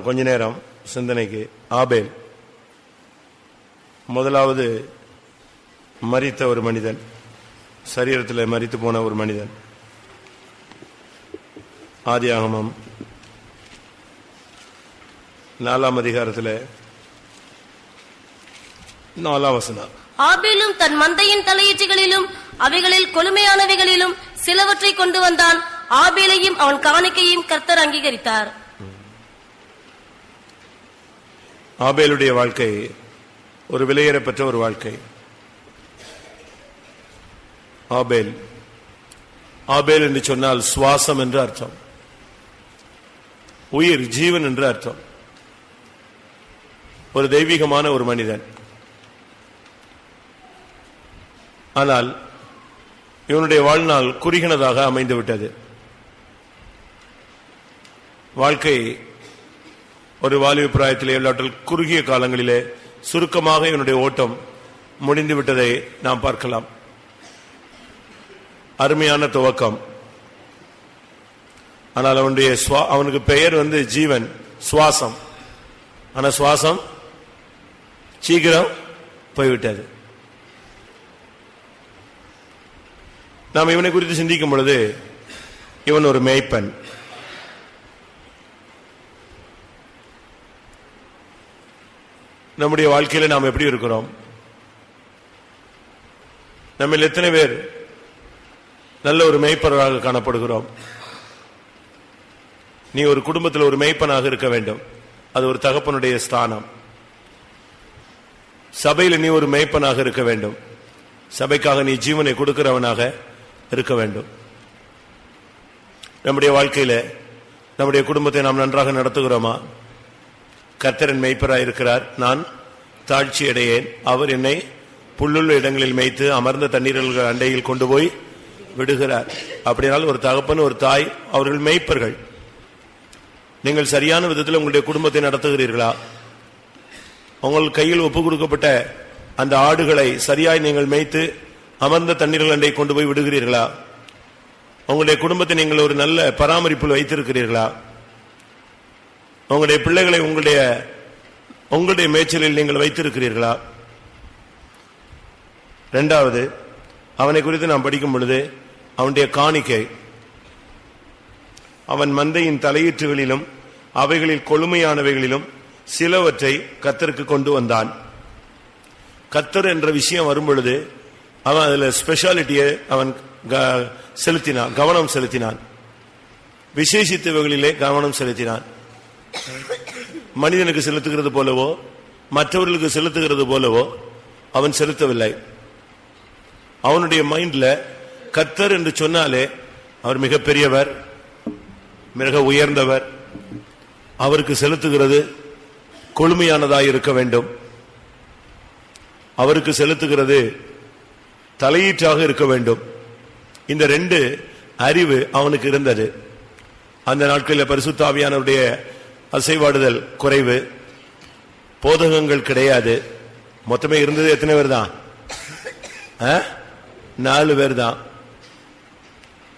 கொஞ்ச நேரம் சிந்தனைக்கு. ஆபேல் முதலாவது மரித்த ஒரு மனிதன், சரீரத்தில் மரித்து போன ஒரு மனிதன். ஆதியாகமம் 4ஆம் அதிகாரத்தில் 4ஆம் வசனம். ஆபேலும் தன் மந்தையின் தலையீற்றுகளிலும் அவைகளில் கொழுமையானவைகளிலும் சிலவற்றை கொண்டு வந்தான். ஆபேலையும் அவன் காணிக்கையும் கர்த்தர் அங்கீகரித்தார். ஆபேலுடைய வாழ்க்கை ஒரு விலையேறப்பெற்ற ஒரு வாழ்க்கை. ஆபேல், ஆபேல் என்று சொன்னால் சுவாசம் என்று அர்த்தம், உயிர், ஜீவன் என்று அர்த்தம். ஒரு தெய்வீகமான ஒரு மனிதன். ஆனால் இவனுடைய வாழ்நாள் குறுகினதாக அமைந்துவிட்டது. வாழ்க்கை ஒரு வாலிப பிராயத்திலே இல்லாட்டால் குறுகிய காலங்களிலே சுருக்கமாக இவனுடைய ஓட்டம் முடிந்து விட்டதை நாம் பார்க்கலாம். அருமையான துவக்கம். ஆனால் அவனுக்கு பெயர் ஜீவன், சுவாசம். ஆனா சுவாசம் சீக்கிரம் போய்விட்டது. நாம் இவனை குறித்து சிந்திக்கும் பொழுது இவன் ஒரு மேய்ப்பன். நம்முடைய வாழ்க்கையில நாம் எப்படி இருக்கிறோம்? நம்ம எத்தனை பேர் நல்ல ஒரு மேய்ப்பராக காணப்படுகிறோம்? நீ ஒரு குடும்பத்தில் ஒரு மேய்ப்பனாக இருக்க வேண்டும். அது ஒரு தகப்பனுடைய ஸ்தானம். சபையில் நீ ஒரு மேய்ப்பனாக இருக்க வேண்டும். சபைக்காக நீ ஜீவனை கொடுக்கிறவனாக இருக்க வேண்டும். நம்முடைய வாழ்க்கையில நம்முடைய குடும்பத்தை நாம் நன்றாக நடத்துகிறோமா? கர்த்தரின் மேய்ப்பராய் இருக்கிறார், நான் தாழ்ச்சி அடையேன், அவர் என்னை புல்லுள்ள இடங்களில் மேய்த்து அமர்ந்த தண்ணீர்கள் அண்டையில் கொண்டு போய் விடுகிறார். அப்படினால் ஒரு தகப்பன், ஒரு தாய், அவர்கள் மேய்ப்பர்கள். நீங்கள் சரியான விதத்தில் உங்களுடைய குடும்பத்தை நடத்துகிறீர்களா? உங்கள் கையில் ஒப்பு கொடுக்கப்பட்ட அந்த ஆடுகளை சரியாய் நீங்கள் மேய்த்து அமர்ந்த தண்ணீர்கள் அண்டை கொண்டு போய் விடுகிறீர்களா? உங்களுடைய குடும்பத்தை நீங்கள் ஒரு நல்ல பராமரிப்பில் வைத்திருக்கிறீர்களா? உங்களுடைய பிள்ளைகளை உங்களுடைய மேய்ச்சலில் நீங்கள் வைத்திருக்கிறீர்களா? இரண்டாவது, அவனை குறித்து நாம் படிக்கும் பொழுது அவனுடைய காணிக்கை. அவன் மந்தையின் தலையீற்றுகளிலும் அவைகளில் கொழுமையானவைகளிலும் சிலவற்றை கர்த்தருக்கு கொண்டு வந்தான். கர்த்தர் என்ற விஷயம் வரும் பொழுது அவன் அதுல ஸ்பெஷாலிட்டியை அவன் செலுத்தினான், கவனம் செலுத்தினான். விசேஷித்தவைகளிலே கவனம் செலுத்தினான். மனிதனுக்கு செலுத்துகிறது போலவோ மற்றவர்களுக்கு செலுத்துகிறது போலவோ அவன் செலுத்தவில்லை. அவனுடைய மைண்ட்ல கர்த்தர் என்று சொன்னாலே அவர் மிகப்பெரியவர், மிக உயர்ந்தவர், அவருக்கு செலுத்துகிறது கொழுமையானதாய் இருக்க வேண்டும், அவருக்கு செலுத்துகிறது தலையீற்றாக இருக்க வேண்டும். இந்த ரெண்டு அறிவு அவனுக்கு இருந்தது. அந்த நாட்களில் பரிசுத்த ஆவியானவருடைய அசைவாடுதல் குறைவு, போதகங்கள் கிடையாது. மொத்தமே இருந்தது எத்தனை பேர் தான்? 4 பேர் தான்.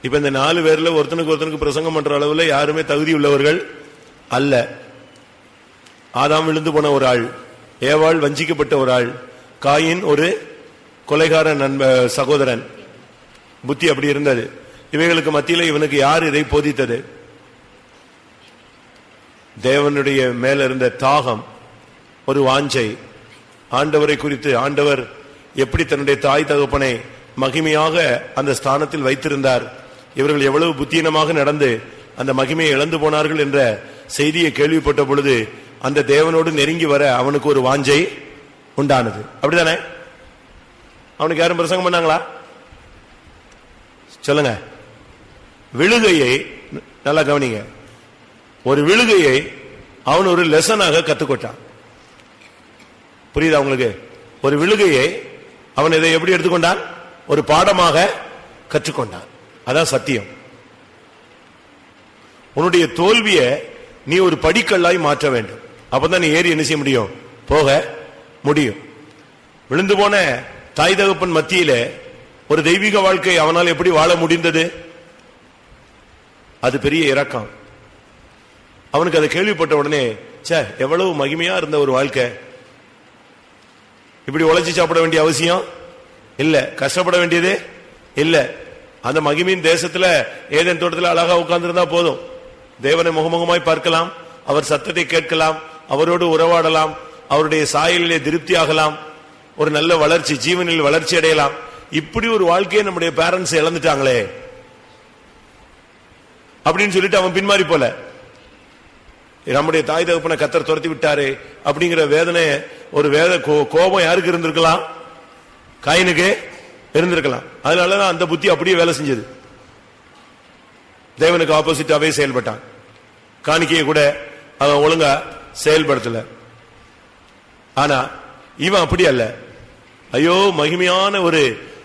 இப்ப இந்த 4 பேர்ல ஒருத்தனுக்கு பிரசங்கம் பண்ற அளவுல யாருமே தகுதி உள்ளவர்கள் அல்ல. ஆதாம் விழுந்து போன ஒரு ஆள், ஏவாள் வஞ்சிக்கப்பட்ட ஒரு ஆள், காயின் ஒரு கொலைகார சகோதரன். புத்தி அப்படி இருந்தது. இவைகளுக்கு மத்தியில இவனுக்கு யார் இதை போதித்தது? தேவனுடைய மேல இருந்த தாகம், ஒரு வாஞ்சை, ஆண்டவரை குறித்து, ஆண்டவர் எப்படி தன்னுடைய தாய் தகப்பனை மகிமையாக அந்த ஸ்தானத்தில் வைத்திருந்தார், இவர்கள் எவ்வளவு புத்தீனமாக நடந்து அந்த மகிமையை இழந்து போனார்கள் என்ற செய்தியை கேள்விப்பட்ட பொழுது அந்த தேவனோடு நெருங்கி வர அவனுக்கு ஒரு வாஞ்சை உண்டானது. அப்படிதானே? அவனுக்கு யாரும் பிரசங்கம் பண்ணாங்களா? சொல்லுங்க. விழுகையை நல்லா கவனிங்க. ஒரு விழுகையை அவன் ஒரு லெசனாக கத்துக்கொண்டான். புரியுதா உங்களுக்கு? ஒரு விழுகையை அவன் இதை எப்படி எடுத்துக்கொண்டான்? ஒரு பாடமாக கற்றுக்கொண்டான். அதான் சத்தியம். உன்னுடைய தோல்வியை நீ ஒரு படிக்கல்லாய் மாற்ற வேண்டும். அப்பதான் நீ ஏறி என்ன செய்ய முடியும்? போக முடியும். விழுந்து போன தாய் தகப்பன் மத்தியில ஒரு தெய்வீக வாழ்க்கை அவனால் எப்படி வாழ முடிந்தது? அது பெரிய இரக்கம். அவனுக்கு அதை கேள்விப்பட்ட உடனே சே, எவ்வளவு மகிமையா இருந்த ஒரு வாழ்க்கை. இப்படி உழைச்சி சாப்பிட வேண்டிய அவசியம் இல்ல, கஷ்டப்பட வேண்டியது இல்ல. அந்த மகிமையின் தேசத்துல ஏதேன் தோட்டத்தில் அழகா உட்கார்ந்திருந்தா போதும். தேவனை முகமுகமாய் பார்க்கலாம், அவர் சத்தத்தை கேட்கலாம், அவரோடு உறவாடலாம், அவருடைய சாயலிலே திருப்தி ஆகலாம், ஒரு நல்ல வளர்ச்சி, ஜீவனில் வளர்ச்சி அடையலாம். இப்படி ஒரு வாழ்க்கையை நம்முடைய பேரண்ட்ஸ் இழந்துட்டாங்களே அப்படின்னு சொல்லிட்டு அவன் பின்மாறி போல, நம்முடைய தாய் தகப்பனை கர்த்தர் துரத்தி விட்டாரு அப்படிங்கிற வேதனை, ஒரு கோபம் யாருக்கு இருந்திருக்கலாம்? காயினுக்கு இருந்திருக்கலாம். அதனாலதான் அந்த புத்தி அப்படியே வேலை செஞ்சது. தேவனுக்கு ஆப்போசிட்டாவே செயல்பட்டான். காணிக்கையை கூட அவன் ஒழுங்கா செயல்படுத்தல. ஆனா இவன் அப்படி அல்ல. ஐயோ, மகிமையான ஒரு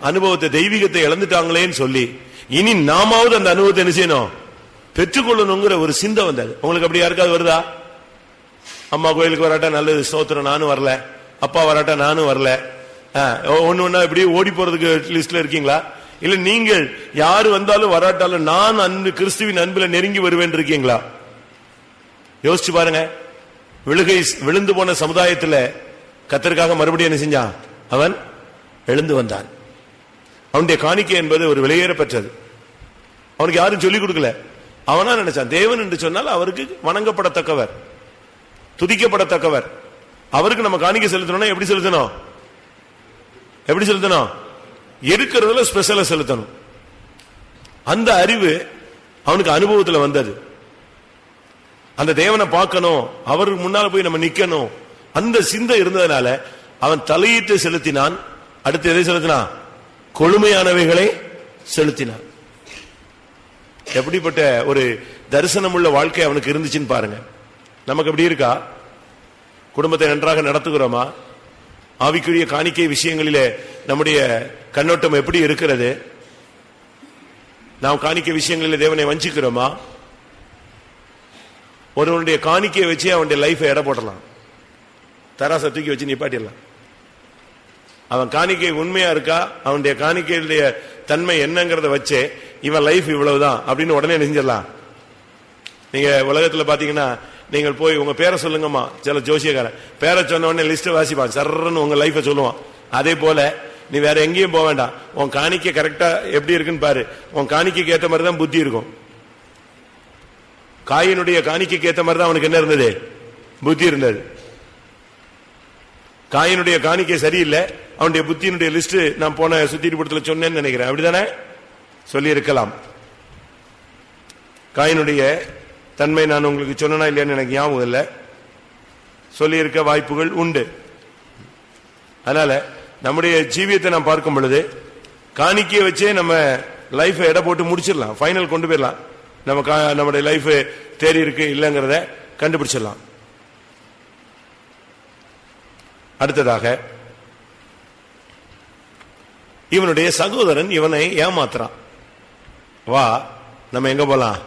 அனுபவத்தை, தெய்வீகத்தை இழந்துட்டாங்களேன்னு சொல்லி இனி நாமாவது அந்த அனுபவத்தை என்ன செய்யணும், பெற்றுக்கொள்ளணுங்கிற ஒரு சிந்தை வந்தது. உங்களுக்கு அப்படி யாருக்காவது வருதா? அம்மா கோயிலுக்கு வராட்டா நல்லது, ஸ்தோத்திரம், நானும் வரல. அப்பா வராட்டா நானும் வரல. ஒன்னு ஒன்னா இப்படி ஓடி போறதுக்கு லிஸ்ட்ல இருக்கீங்களா? இல்ல நீங்கள் யாரு வந்தாலும் வராட்டாலும் நான் அன்பு, கிறிஸ்துவின் அன்புல நெருங்கி வருவேன் இருக்கீங்களா? யோசிச்சு பாருங்க. விழுந்து போன சமுதாயத்துல கர்த்தருக்காக மறுபடியும் என்ன செஞ்சான்? அவன் எழுந்து வந்தான். அவனுடைய காணிக்கை என்பது ஒரு விலையேற பெற்றது. அவனுக்கு யாரும் சொல்லிக் கொடுக்கல. அவனா நினைச்சான், தேவன் என்று சொன்னால் அவருக்கு வணங்கப்படத்தக்கவர், துதிக்கப்படத்தக்கவர். அவருக்கு நம்ம காணிக்கை செலுத்தணும்னா எப்படி செலுத்தணும்? எப்படி செலுத்தணும்? இருக்கிறதுல ஸ்பெஷலா செலுத்தணும். அந்த அறிவு அவனுக்கு அனுபவத்துல வந்தது. அந்த தேவனை பார்க்கணும், அவருக்கு முன்னால போய் நம்ம நிக்கணும், அந்த சிந்தை இருந்ததுனால அவன் தலையீட்டு செலுத்தினான். அடுத்து எதை செலுத்தினான்? கொழுமையானவைகளை செலுத்தினான். எப்படிப்பட்ட ஒரு தரிசனம் உள்ள வாழ்க்கை அவனுக்கு இருந்துச்சுன்னு பாருங்க. நமக்கு எப்படி இருக்கா? குடும்பத்தை நன்றாக நடத்துகிறோமா? ஆவிக்குரிய காணிக்கை விஷயங்களிலே நம்முடைய கண்ணோட்டம் எப்படி இருக்கிறது? நாம் காணிக்கை விஷயங்களிலே தேவனை வஞ்சிக்கிறோமா? ஒருவனுடைய காணிக்கையை வச்சு அவனுடைய லைஃபை எடை போடலாம், தராசை தூக்கி வச்சு நிப்பாட்டிடலாம். அவன் காணிக்கை உண்மையா இருக்கா, அவனுடைய காணிக்கையுடைய தன்மை என்னங்கிறத வச்சு இவன் லைஃப் இவ்வளவுதான் அப்படின்னு உடனே நெஞ்சிடலாம். நீங்க உலகத்துல பாத்தீங்கன்னா, நீங்கள் போய் உங்க பேரை சொல்லுங்கம்மா, சில ஜோசியக்காரன் பேரை சொன்ன உடனே லிஸ்ட் வாசிப்பான், சர்றன்னு உங்க லைஃபை சொல்லுவான். அதே போல நீ வேற எங்கேயும் போக வேண்டாம், உன் காணிக்கை கரெக்டா எப்படி இருக்குன்னு பாரு. உன் காணிக்கைக்கு ஏற்ற மாதிரி தான் புத்தி இருக்கும். காயினுடைய காணிக்கைக்கு ஏற்ற மாதிரி தான் அவனுக்கு என்ன இருந்தது? புத்தி இருந்தது. காயினுடைய காணிக்கை சரியில்லை, அவனுடைய புத்தியினுடைய லிஸ்ட் நான் போன சுத்திட்டு படத்தில் சொன்னேன்னு நினைக்கிறேன். அப்படிதானே சொல்லி இருக்கலாம். காயினுடைய தன்மை நான் உங்களுக்கு சொன்னா இல்லையான்னு எனக்கு ஞாபகம் இல்லை, சொல்லி இருக்க வாய்ப்புகள் உண்டு. அதனால நம்முடைய ஜீவியத்தை நாம் பார்க்கும் பொழுது காணிக்கையை வச்சே நம்ம லைஃபை எடை போட்டு முடிச்சிடலாம், ஃபைனல் கொண்டு போயிடலாம். நம்முடைய லைஃப் தேறி இருக்கு இல்லங்கிறத கண்டுபிடிச்சிடலாம். அடுத்ததாக இவனுடைய சகோதரன் இவனை ஏமாத்துறான். வா நம்ம எங்க போலாம்?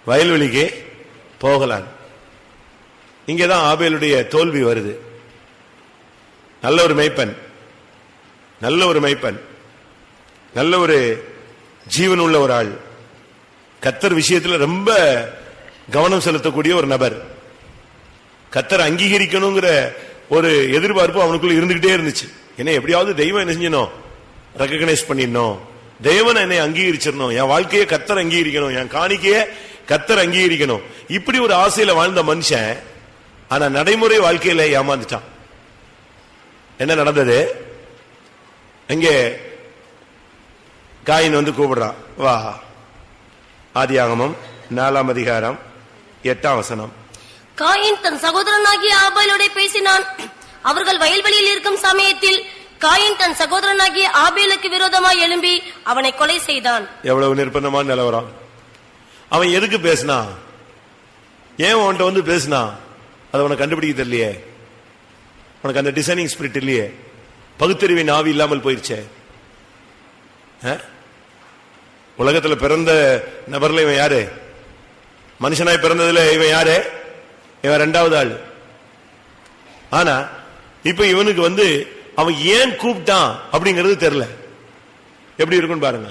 வயல்வெளிக்கு போகலாம். இங்கேதான் ஆபேலுடைய தோல்வி வருது. நல்ல ஒரு மெய்ப்பன், நல்ல ஒரு மெய்ப்பன், நல்ல ஒரு ஜீவன் உள்ள ஒரு ஆள், கர்த்தர் விஷயத்தில் ரொம்ப கவனம் செலுத்தக்கூடிய ஒரு நபர். கர்த்தர் அங்கீகரிக்கணுங்கிற ஒரு எதிர்பார்ப்பு அவனுக்குள்ள இருந்துகிட்டே இருந்துச்சு. என்ன எப்படியாவது தெய்வம் என்ன செஞ்சணும், ரெகக்னைஸ் பண்ணிடணும், தேவன் என்னை அங்கீகரிச்சிடணும், என் வாழ்க்கையை கர்த்தர் அங்கீகரிக்கணும், என் காணிக்கையை கர்த்தர் அங்கீகரிக்கணும். இப்படி ஒரு ஆசையில வாழ்ந்த மனுஷன் ஆனா நடைமுறை வாழ்க்கையில ஏமாந்துட்டான். என்ன நடந்தது? இங்கே காயின் வந்து கூப்பிடுறான், வா. ஆதியாகமம் 4ஆம் அதிகாரம் 8ஆம் வசனம். காயின் தன் சகோதரனாகிய ஆபேலோட பேசினான். அவர்கள் வயல்வெளியில் இருக்கும் சமயத்தில் காயின் தன் சகோதரனாகிய ஆபேலுக்கு விரோதமாய் எழும்பி அவனை கொலை செய்தான். எவ்வளவு நிர்பந்தமான நிலவரம். அவன் எதுக்கு பேசினா? ஏன் அவன்கிட்ட வந்து பேசினா? அதை உனக்கு கண்டுபிடிக்க தெரியலையே, உனக்கு அந்த டிசைனிங் ஸ்பிரிட் இல்லையே, பகுத்தறிவின் ஆவி இல்லாமல் போயிருச்சே. உலகத்துல பிறந்த நபர்ல இவன் யாரு? மனுஷனாய் பிறந்ததுல இவன் யாரு? இவன் இரண்டாவது ஆள். ஆனா இப்ப இவனுக்கு வந்து அவன் ஏன் கூப்பிட்டான் அப்படிங்கிறது தெரியல. எப்படி இருக்குன்னு பாருங்க.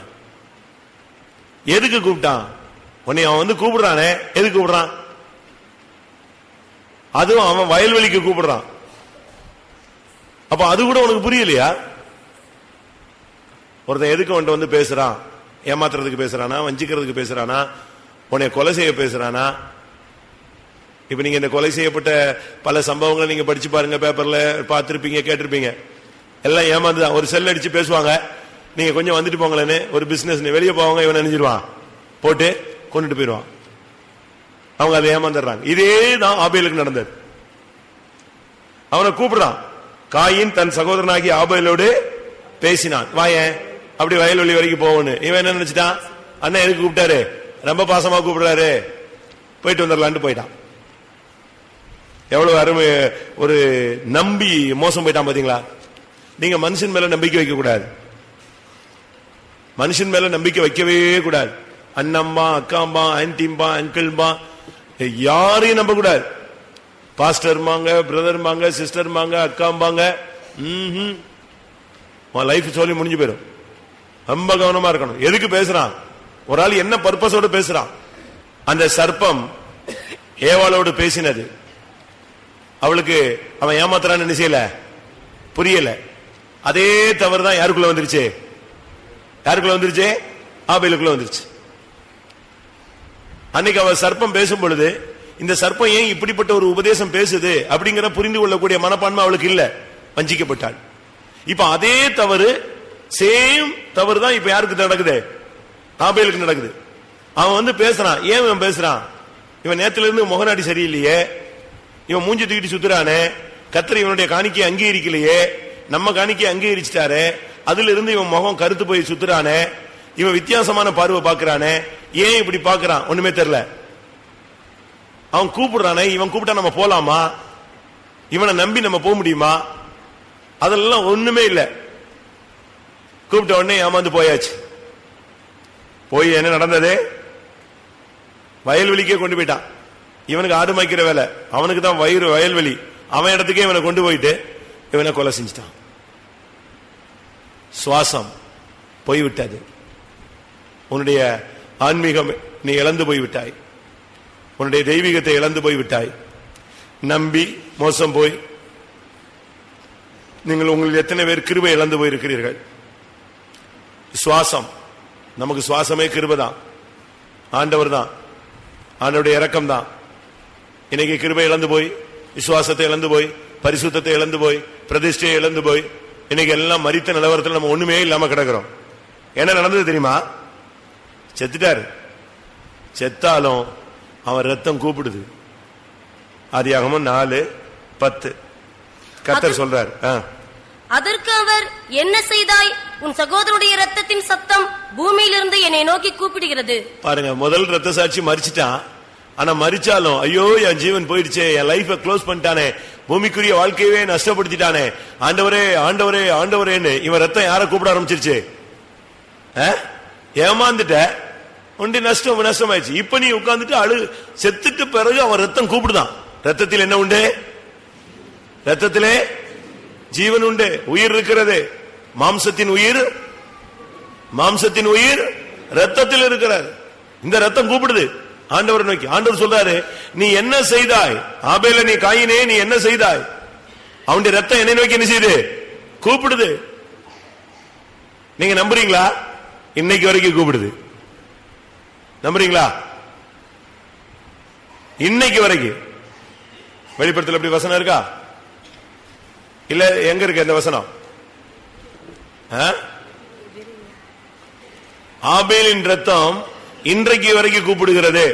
எதுக்கு கூப்பிட்டான்? உன்னை அவன் வந்து கூப்பிடுறானே, எதுக்கு கூப்பிடுறான்? அதுவும் அவன் வயல்வெளிக்கு கூப்பிடுறான். அப்ப அது கூட உனக்கு புரியலையா? ஒருத்தன் எதுக்கு அவன்கிட்ட வந்து பேசுறான்? ஏமாத்துறதுக்கு பேசுறானா, வஞ்சிக்கிறதுக்கு பேசுறானா, உன்னை கொலை செய்ய பேசுறானா? இப்ப நீங்க இந்த கொலை செய்யப்பட்ட பல சம்பவங்களை நீங்க படிச்சு பாருங்க, பேப்பர்ல பார்த்திருப்பீங்க, கேட்டிருப்பீங்க. எல்லாம் ஏமாந்துதான். ஒரு செல் அடிச்சு பேசுவாங்க, நீங்க கொஞ்சம் வந்துட்டு போங்களேன்னு, ஒரு பிசினஸ் வெளியே போவாங்க, இவன் நினைஞ்சிருவான், போட்டு கொண்டுட்டு போயிடுவான். அவங்க அதை ஏமாந்துடுறாங்க. இதே தான் ஆபேலுக்கு நடந்தது. அவனை கூப்பிடுறான். காயின் தன் சகோதரனாகி ஆபேலோடு பேசினான். வாயன் அப்படி வயல்வெளி வரைக்கும் போகணும். இவன் என்ன நினைச்சிட்டான்? அண்ணன் எதுக்கு கூப்பிட்டாரு? ரொம்ப பாசமா கூப்பிடுறாரு, போயிட்டு வந்துடலான்னு போயிட்டான். எவ்வளவு அருமை! ஒரு நம்பி மோசம் போயிட்டான் பாத்தீங்களா? நீங்க மனுஷன் மேல நம்பிக்கை வைக்க கூடாது. மனுஷன் மேல நம்பிக்கை வைக்கவே கூடாது. அண்ணம்பா, அக்காம்பா, ஆன்டிம்பா, அங்கிள்பா, யாரையும் நம்ப கூடாது. பாஸ்டர்மாங்க, பிரதர்மாங்க, சிஸ்டர்மாங்க, அக்காம்பாங்க, லைஃப் சொல்லி முடிஞ்சு போயிடும். ரொம்ப கவனமா இருக்கணும். எதுக்கு பேசுறான்? ஒரு ஆள் என்ன பர்பஸோடு பேசுறான்? அந்த சர்ப்பம் ஏவாளோடு பேசினது அவளுக்கு அவன் ஏமாத்துறான்னு நினைச்சல, புரியல. அதே தவறு தான் யாருக்குள்ள வந்துருச்சு? யாருக்குள்ள வந்துருச்சு? ஆபேலுக்குள்ள வந்துருச்சு. அன்னைக்கு அவ சர்ப்பம் பேசும் பொழுது, இந்த சர்ப்பம் ஏன் இப்படிப்பட்ட ஒரு உபதேசம் பேசுது அப்படிங்கிற புரிந்து கொள்ளக்கூடிய மனப்பான்மை அவளுக்கு இல்ல, வஞ்சிக்கப்பட்டாள். இப்ப அதே தவறு, சேம் தவறு தான் இப்ப யாருக்கு நடக்குது? ஆபேலுக்கு நடக்குது. அவன் வந்து பேசுறான். ஏன் இவன் பேசுறான்? இவன் நேத்துல இருந்து முகநாடி சரியில்லையே, இவன் மூஞ்சி தூக்கிட்டு சுத்துறானே, கர்த்தர் இவனுடைய காணிக்கை அங்கீகரிக்கலையே, நம்ம காணிக்கை அங்கீகரிச்சிட்டாரு, அதுல இருந்து இவன் முகம் கருத்து போய் சுத்துறானே, இவன் வித்தியாசமான பார்வை பாக்குறானே, ஏன் இப்படி பாக்குறான்? ஒண்ணுமே தெரியல. அவன் கூப்பிடுறானே, இவன் கூப்பிட்டா நம்ம போலாமா? இவனை நம்பி நம்ம போக முடியுமா? அதெல்லாம் ஒண்ணுமே இல்ல. கூப்பிட்ட உடனே ஏமாந்து போயாச்சு. போய் என்ன நடந்தது? வயல்வெளிக்கே கொண்டு போயிட்டான். இவனுக்கு ஆடு மாய்க்கிற வேலை, அவனுக்கு தான் வயல்வெளி. அவன் இடத்துக்கே இவனை கொண்டு போயிட்டு இவனை கொலை செஞ்சிட்டான். சுவாசம் போய்விட்டது. உன்னுடைய ஆன்மீகம் நீ இழந்து போய்விட்டாய். உன்னுடைய தெய்வீகத்தை இழந்து போய்விட்டாய். நம்பி மோசம் போய் நீங்கள் உங்களில் எத்தனை பேர் கிருபை இழந்து போயிருக்கிறீர்கள்? சுவாசம், நமக்கு சுவாசமே கிருபை தான், ஆண்டவர் தான், ஆண்டவருடைய இரக்கம் தான். இன்னைக்கு கிருபை இழந்து போய், விசுவாசத்தை இழந்து போய், பரிசுத்தத்தை இழந்து போய், பிரதிஷ்டையை இழந்து போய், இன்னைக்கு எல்லாம் மரித்த நிலவரத்தில் நம்ம ஒண்ணுமே இல்லாம கிடக்கிறோம். என்ன நடந்தது தெரியுமா? செத்துட்டாரு. செத்தாலும் அவன் ரத்தம் கூப்பிடுது. ஆதியாகமம் 4:10 கர்த்தர் சொல்றார். அதற்கு அவர், என்ன செய்தாய்? உன் சகோதரனுடைய ரத்தத்தின் சத்தம் பூமியிலிருந்து என்னை நோக்கி கூப்பிடுகிறது. பாருங்க, முதல் ரத்த சாட்சி மரிச்சிட்டான். ஆனா மரிச்சாலும் ஐயோ என் ஜீவன் போயிடுச்சே, என் லைஃப க்ளோஸ் பண்ணிட்டானே, பூமிக்குரிய வாழ்க்கையவே நஷ்டப்படுத்திட்டானே, ஆண்டவரே ஆண்டவரே ஆண்டவரேன்னு இவன் ரத்தம் யார கூப்பிட ஆரம்பிச்சிருச்சு? ஏமாந்துட்ட, ஒண்டி நஷ்டமாயிடுச்சு. இப்ப நீ உட்கார்ந்துட்டு அழு. செத்துட்டு பிறகு அவன் ரத்தம் கூப்பிடுதான். ரத்தத்தில் என்ன உண்டு? ரத்தத்திலே ஜீவன் உண்டு, உயிர் இருக்கிறது. மாம்சத்தின் உயிர் ரத்தத்தில் இருக்கிறார். இந்த ரத்தம் கூப்பிடுது ஆண்டவர் நோக்கி. ஆண்டவர் சொல்றாரு, நீ என்ன செய்தாய்? ஆபேல, நீ காயினே, நீ என்ன செய்தாய்? அவனுடைய ரத்தம் என்னை நோக்கி என்ன செய்யுது? கூப்பிடுது. நீங்க நம்புறீங்களா? இன்னைக்கு வரைக்கும் கூப்பிடுது. நம்புறீங்களா? இன்னைக்கு வரைக்கும். வெளிப்படத்தில் எப்படி வசனம் இருக்கா? இல்ல எங்க இருக்கு அந்த வசனம்? ஆபேலின் ரத்தம் இன்றைக்கு வரைக்கும் கூப்பிடுகிறது.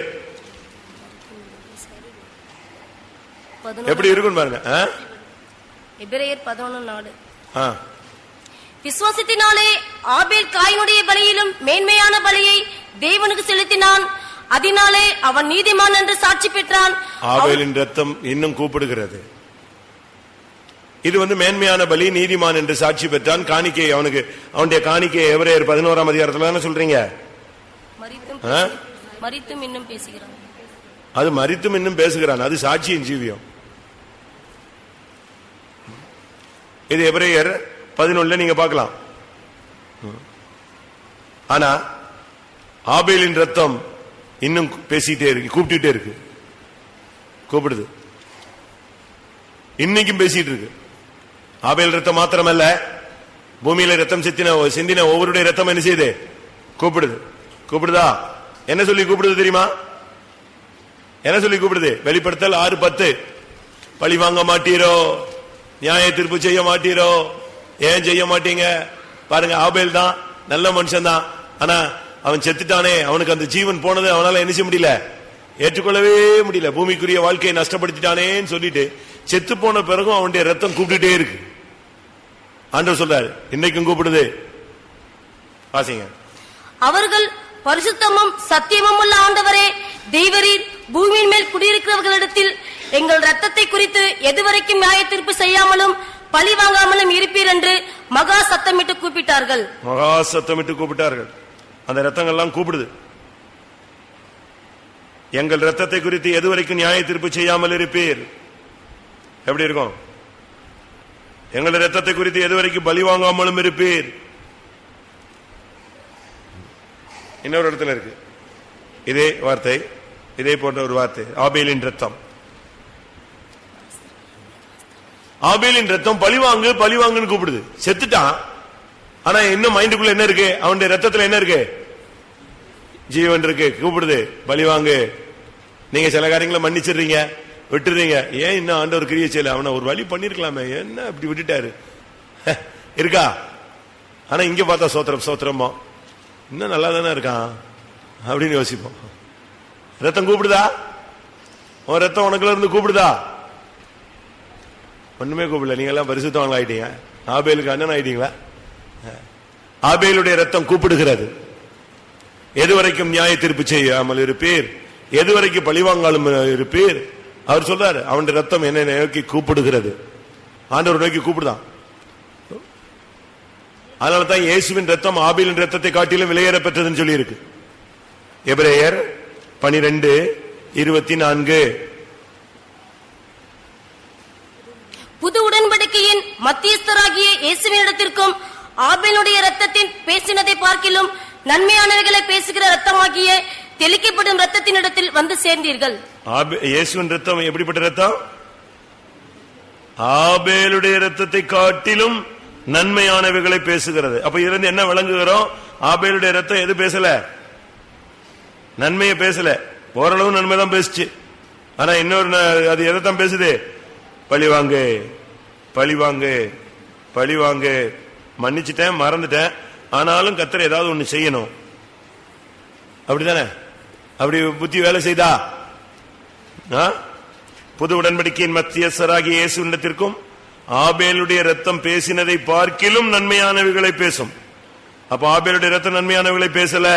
எப்படி இருக்கும் பாருங்க. எபிரேயர் 11:4. விசுவாசத்தினாலே ஆபேல் காயினுடைய பலியிலும் மேன்மையான பலியை தேவனுக்கு செலுத்தினான், அதனாலே அவன் நீதிமான் என்று சாட்சி பெற்றான். ஆபேலின் ரத்தம் இன்னும் கூப்பிடுகிறது. இது மேன்மையான பலி, நீதிமான் என்று சாட்சி பெற்றான். காணிக்கை அவனுக்கு, அவனுடைய காணிக்கை எபிரேயர் 11ஆம் அதிகாரத்துல தானே சொல்றீங்க? மரித்தும் இன்னும் பேசுகிறான். அது மரித்தும் இன்னும் பேசுகிறான், அது சாட்சியின் ஜீவியம். இது எபிரேயர் 11 நீங்க பார்க்கலாம். ஆனா ஆபேலின் ரத்தம் இன்னும் பேசிட்டே இருக்கு, கூப்பிட்டுட்டே இருக்கு, கூப்பிடுது. இன்னைக்கும் பேசிட்டு இருக்கு. ஆபேல் ரத்தம் மாத்திரமல்ல, பூமியில ரத்தம் சிந்தின ஒவ்வொருடைய ரத்தம் என்ன செய்யுது? கூப்பிடுது. கூப்பிடுதா? என்ன சொல்லி கூப்பிடுது தெரியுமா? என்ன சொல்லி கூப்பிடுது? வெளிப்படுத்தல் 6:10. பழி வாங்க மாட்டீரோ, நியாய தீர்ப்பு செய்ய மாட்டீரோ, ஏன் செய்ய மாட்டீங்க? பாருங்க, ஆபேல் தான் நல்ல மனுஷன் தான், ஆனா அவன் செத்துட்டானே, அவனுக்கு அந்த ஜீவன் போனது அவனால என்ன செய்ய முடியல, ஏற்றுக்கொள்ளவே முடியல. பூமிக்குரிய வாழ்க்கையை நஷ்டப்படுத்திட்டானேன்னு சொல்லிட்டு செத்து போன பிறகும் அவனுடைய ரத்தம் கூப்பிட்டுட்டே இருக்கு. ஆண்டவர் சொல்றாரு, இன்னைக்கும் கூப்பிடுது. வாசிங்க. அவர்கள் பரிசுத்தமும் சத்தியமும் உள்ள ஆண்டவரே, தேவரீர் பூமியின் மேல் குடியிருக்கிறவர்களிடத்தில் எங்கள் ரத்தத்தை குறித்து எதுவரைக்கும் நியாய தீர்ப்பு செய்யாமலும் பழி வாங்காமலும் இருப்பீர் என்று மகா சத்தமிட்டு கூப்பிட்டார்கள். மகா சத்தமிட்டு கூப்பிட்டார்கள். அந்த ரத்தங்கள்லாம் கூப்பிடுது, எங்கள் ரத்தத்தை குறித்து எதுவரைக்கும் நியாய தீர்ப்பு செய்யாமல் இருப்பீர். எப்படி இருக்கும்? எங்கள் ரத்தத்தை குறித்து எதுவரைக்கும் பலி வாங்காமலும் இருப்பீர். இன்னொரு இடத்துல இருக்கு இதே வார்த்தை, இதே போன்ற ஒரு வார்த்தை, ஆபேலின் ரத்தம். ஆபேலின் ரத்தம் பழிவாங்கு பழிவாங்குன்னு கூப்பிடுது. செத்துட்டான், ஆனா இன்னும் மைண்டுக்குள்ள என்ன இருக்கு? அவனுடைய ரத்தத்துல என்ன இருக்கு? ஜீவன் இருக்கு. கூப்பிடுது, பழிவாங்கு. நீங்க சில காரியங்களை மன்னிச்சிடுறீங்க, விட்டுறீங்க. ஏன் இன்னும் ஆண்டவர் கிரியை செய்யல? அவனை ஒரு வழி பண்ணிருக்கலாமே, என்ன இப்படி விட்டுட்டாரு இருக்கா? ஆனா இங்க பார்த்தா சோத்திரம் சோத்திரமா, இன்னும் நல்லா தானே இருக்கான் அப்படின்னு யோசிப்போம். ரத்தம் கூப்பிடுதா? உன் ரத்தம் உனக்குள்ள இருந்து கூப்பிடுதா? ஒண்ணுமே கூப்பிடல. நீங்க எல்லாம் பரிசுத்தவங்க ஆயிட்டீங்க, ஆபேலுக்கு அண்ணன் ஆயிட்டீங்களா? ஆபேலுடைய ரத்தம் கூப்பிடுகிறது. எதுவரைக்கும் நியாய தீர்ப்பு செய்யாமல் இருப்பீர், எதுவரைக்கும் பழிவாங்காலும் இருப்பீர். அவர் சொல்றாரு, அவனுடைய ரத்தம் என்ன நோக்கி கூப்பிடுகிறது. ஆண்டவர் நோக்கி கூப்பிடுதான். அதனாலதான் இயேசுவின் ரத்தம் ஆபேலின் ரத்தத்தை காட்டிலும் விலையேற பெற்றதுன்னு சொல்லி இருக்கு. எபிரேயர் 12:24. புது உடன்படிக்கையின் மத்தியஸ்தராகிய இயேசுவினிடத்திற்கும் ஆபேலுடைய ரத்தத்தின் பேசினதை பார்க்கிலும் நன்மையானவைகளை பேசுகிற ரத்தமாகிய தெளிக்கப்படும் ரத்தத்தின் இடத்தில் வந்து சேர்ந்தீர்கள். இயேசுவின் ரத்தம் எப்படிப்பட்ட ரத்தம்? ஆபேலுடைய ரத்தத்தை காட்டிலும் நன்மையானவைகளை பேசுகிறது. அப்ப இருந்து என்ன விளங்குகிறோம்? ஆபேலுடைய ரத்தம் எது பேசல? நன்மையை பேசல. ஓரளவு நன்மை தான் பேசுச்சு. ஆனா இன்னொரு அது எதைத்தான் பேசுது? பழிவாங்கு பழிவாங்கு பழிவாங்கு. மன்னிச்சுட்டேன், மறந்துட்டேன், ஆனாலும் கர்த்தர் ஏதாவது ஒண்ணு செய்யணும். அப்படித்தானே? அப்படி புத்தி வேலை செய்தா? புது உடன்படிக்கையின் மத்தியஸ்தராகிய இயேசுவினிடத்திற்கும் ஆபேலுடைய ரத்தம் பேசினதை பார்க்கிலும் நன்மையானவைகளை பேசும். அப்ப ஆபேலுடைய ரத்தம் நன்மையானவைகளை பேசல.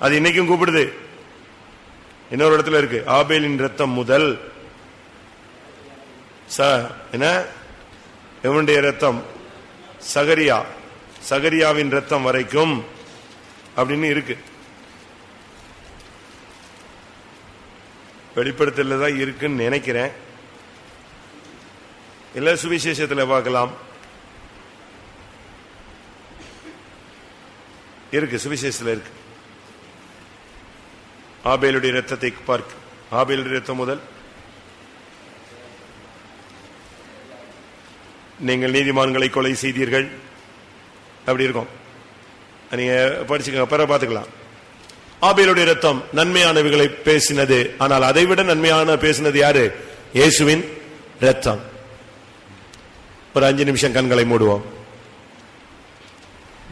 அது இன்னைக்கும் கூப்பிடுது. இன்னொரு இடத்துல இருக்கு, ஆபேலின் ரத்தம் முதல் என்ன எவனுடைய ரத்தம்? சகரியாவின் ரத்தம் வரைக்கும் அப்படின்னு இருக்கு. வெளிப்படுத்தல தான் இருக்குன்னு நினைக்கிறேன். இல்ல சுவிசேஷத்துல பார்க்கலாம். இருக்கு, சுவிசேஷத்துல இருக்கு. ஆபேலுடைய ரத்தத்தை பார்க்க, ஆபேலுடைய ரத்தம் முதல் நீங்கள் நீதிமான்களை கொலை செய்தீர்கள், அப்படி இருக்கும். நீங்க படிச்சுக்க, பிற பார்த்துக்கலாம். ஆபேலுடைய ரத்தம் நன்மையானவைகளை பேசினது, ஆனால் அதைவிட நன்மையான பேசினது யாரு? இயேசுவின் ரத்தம். ஒரு 5 நிமிஷம் கண்களை மூடுவோம்.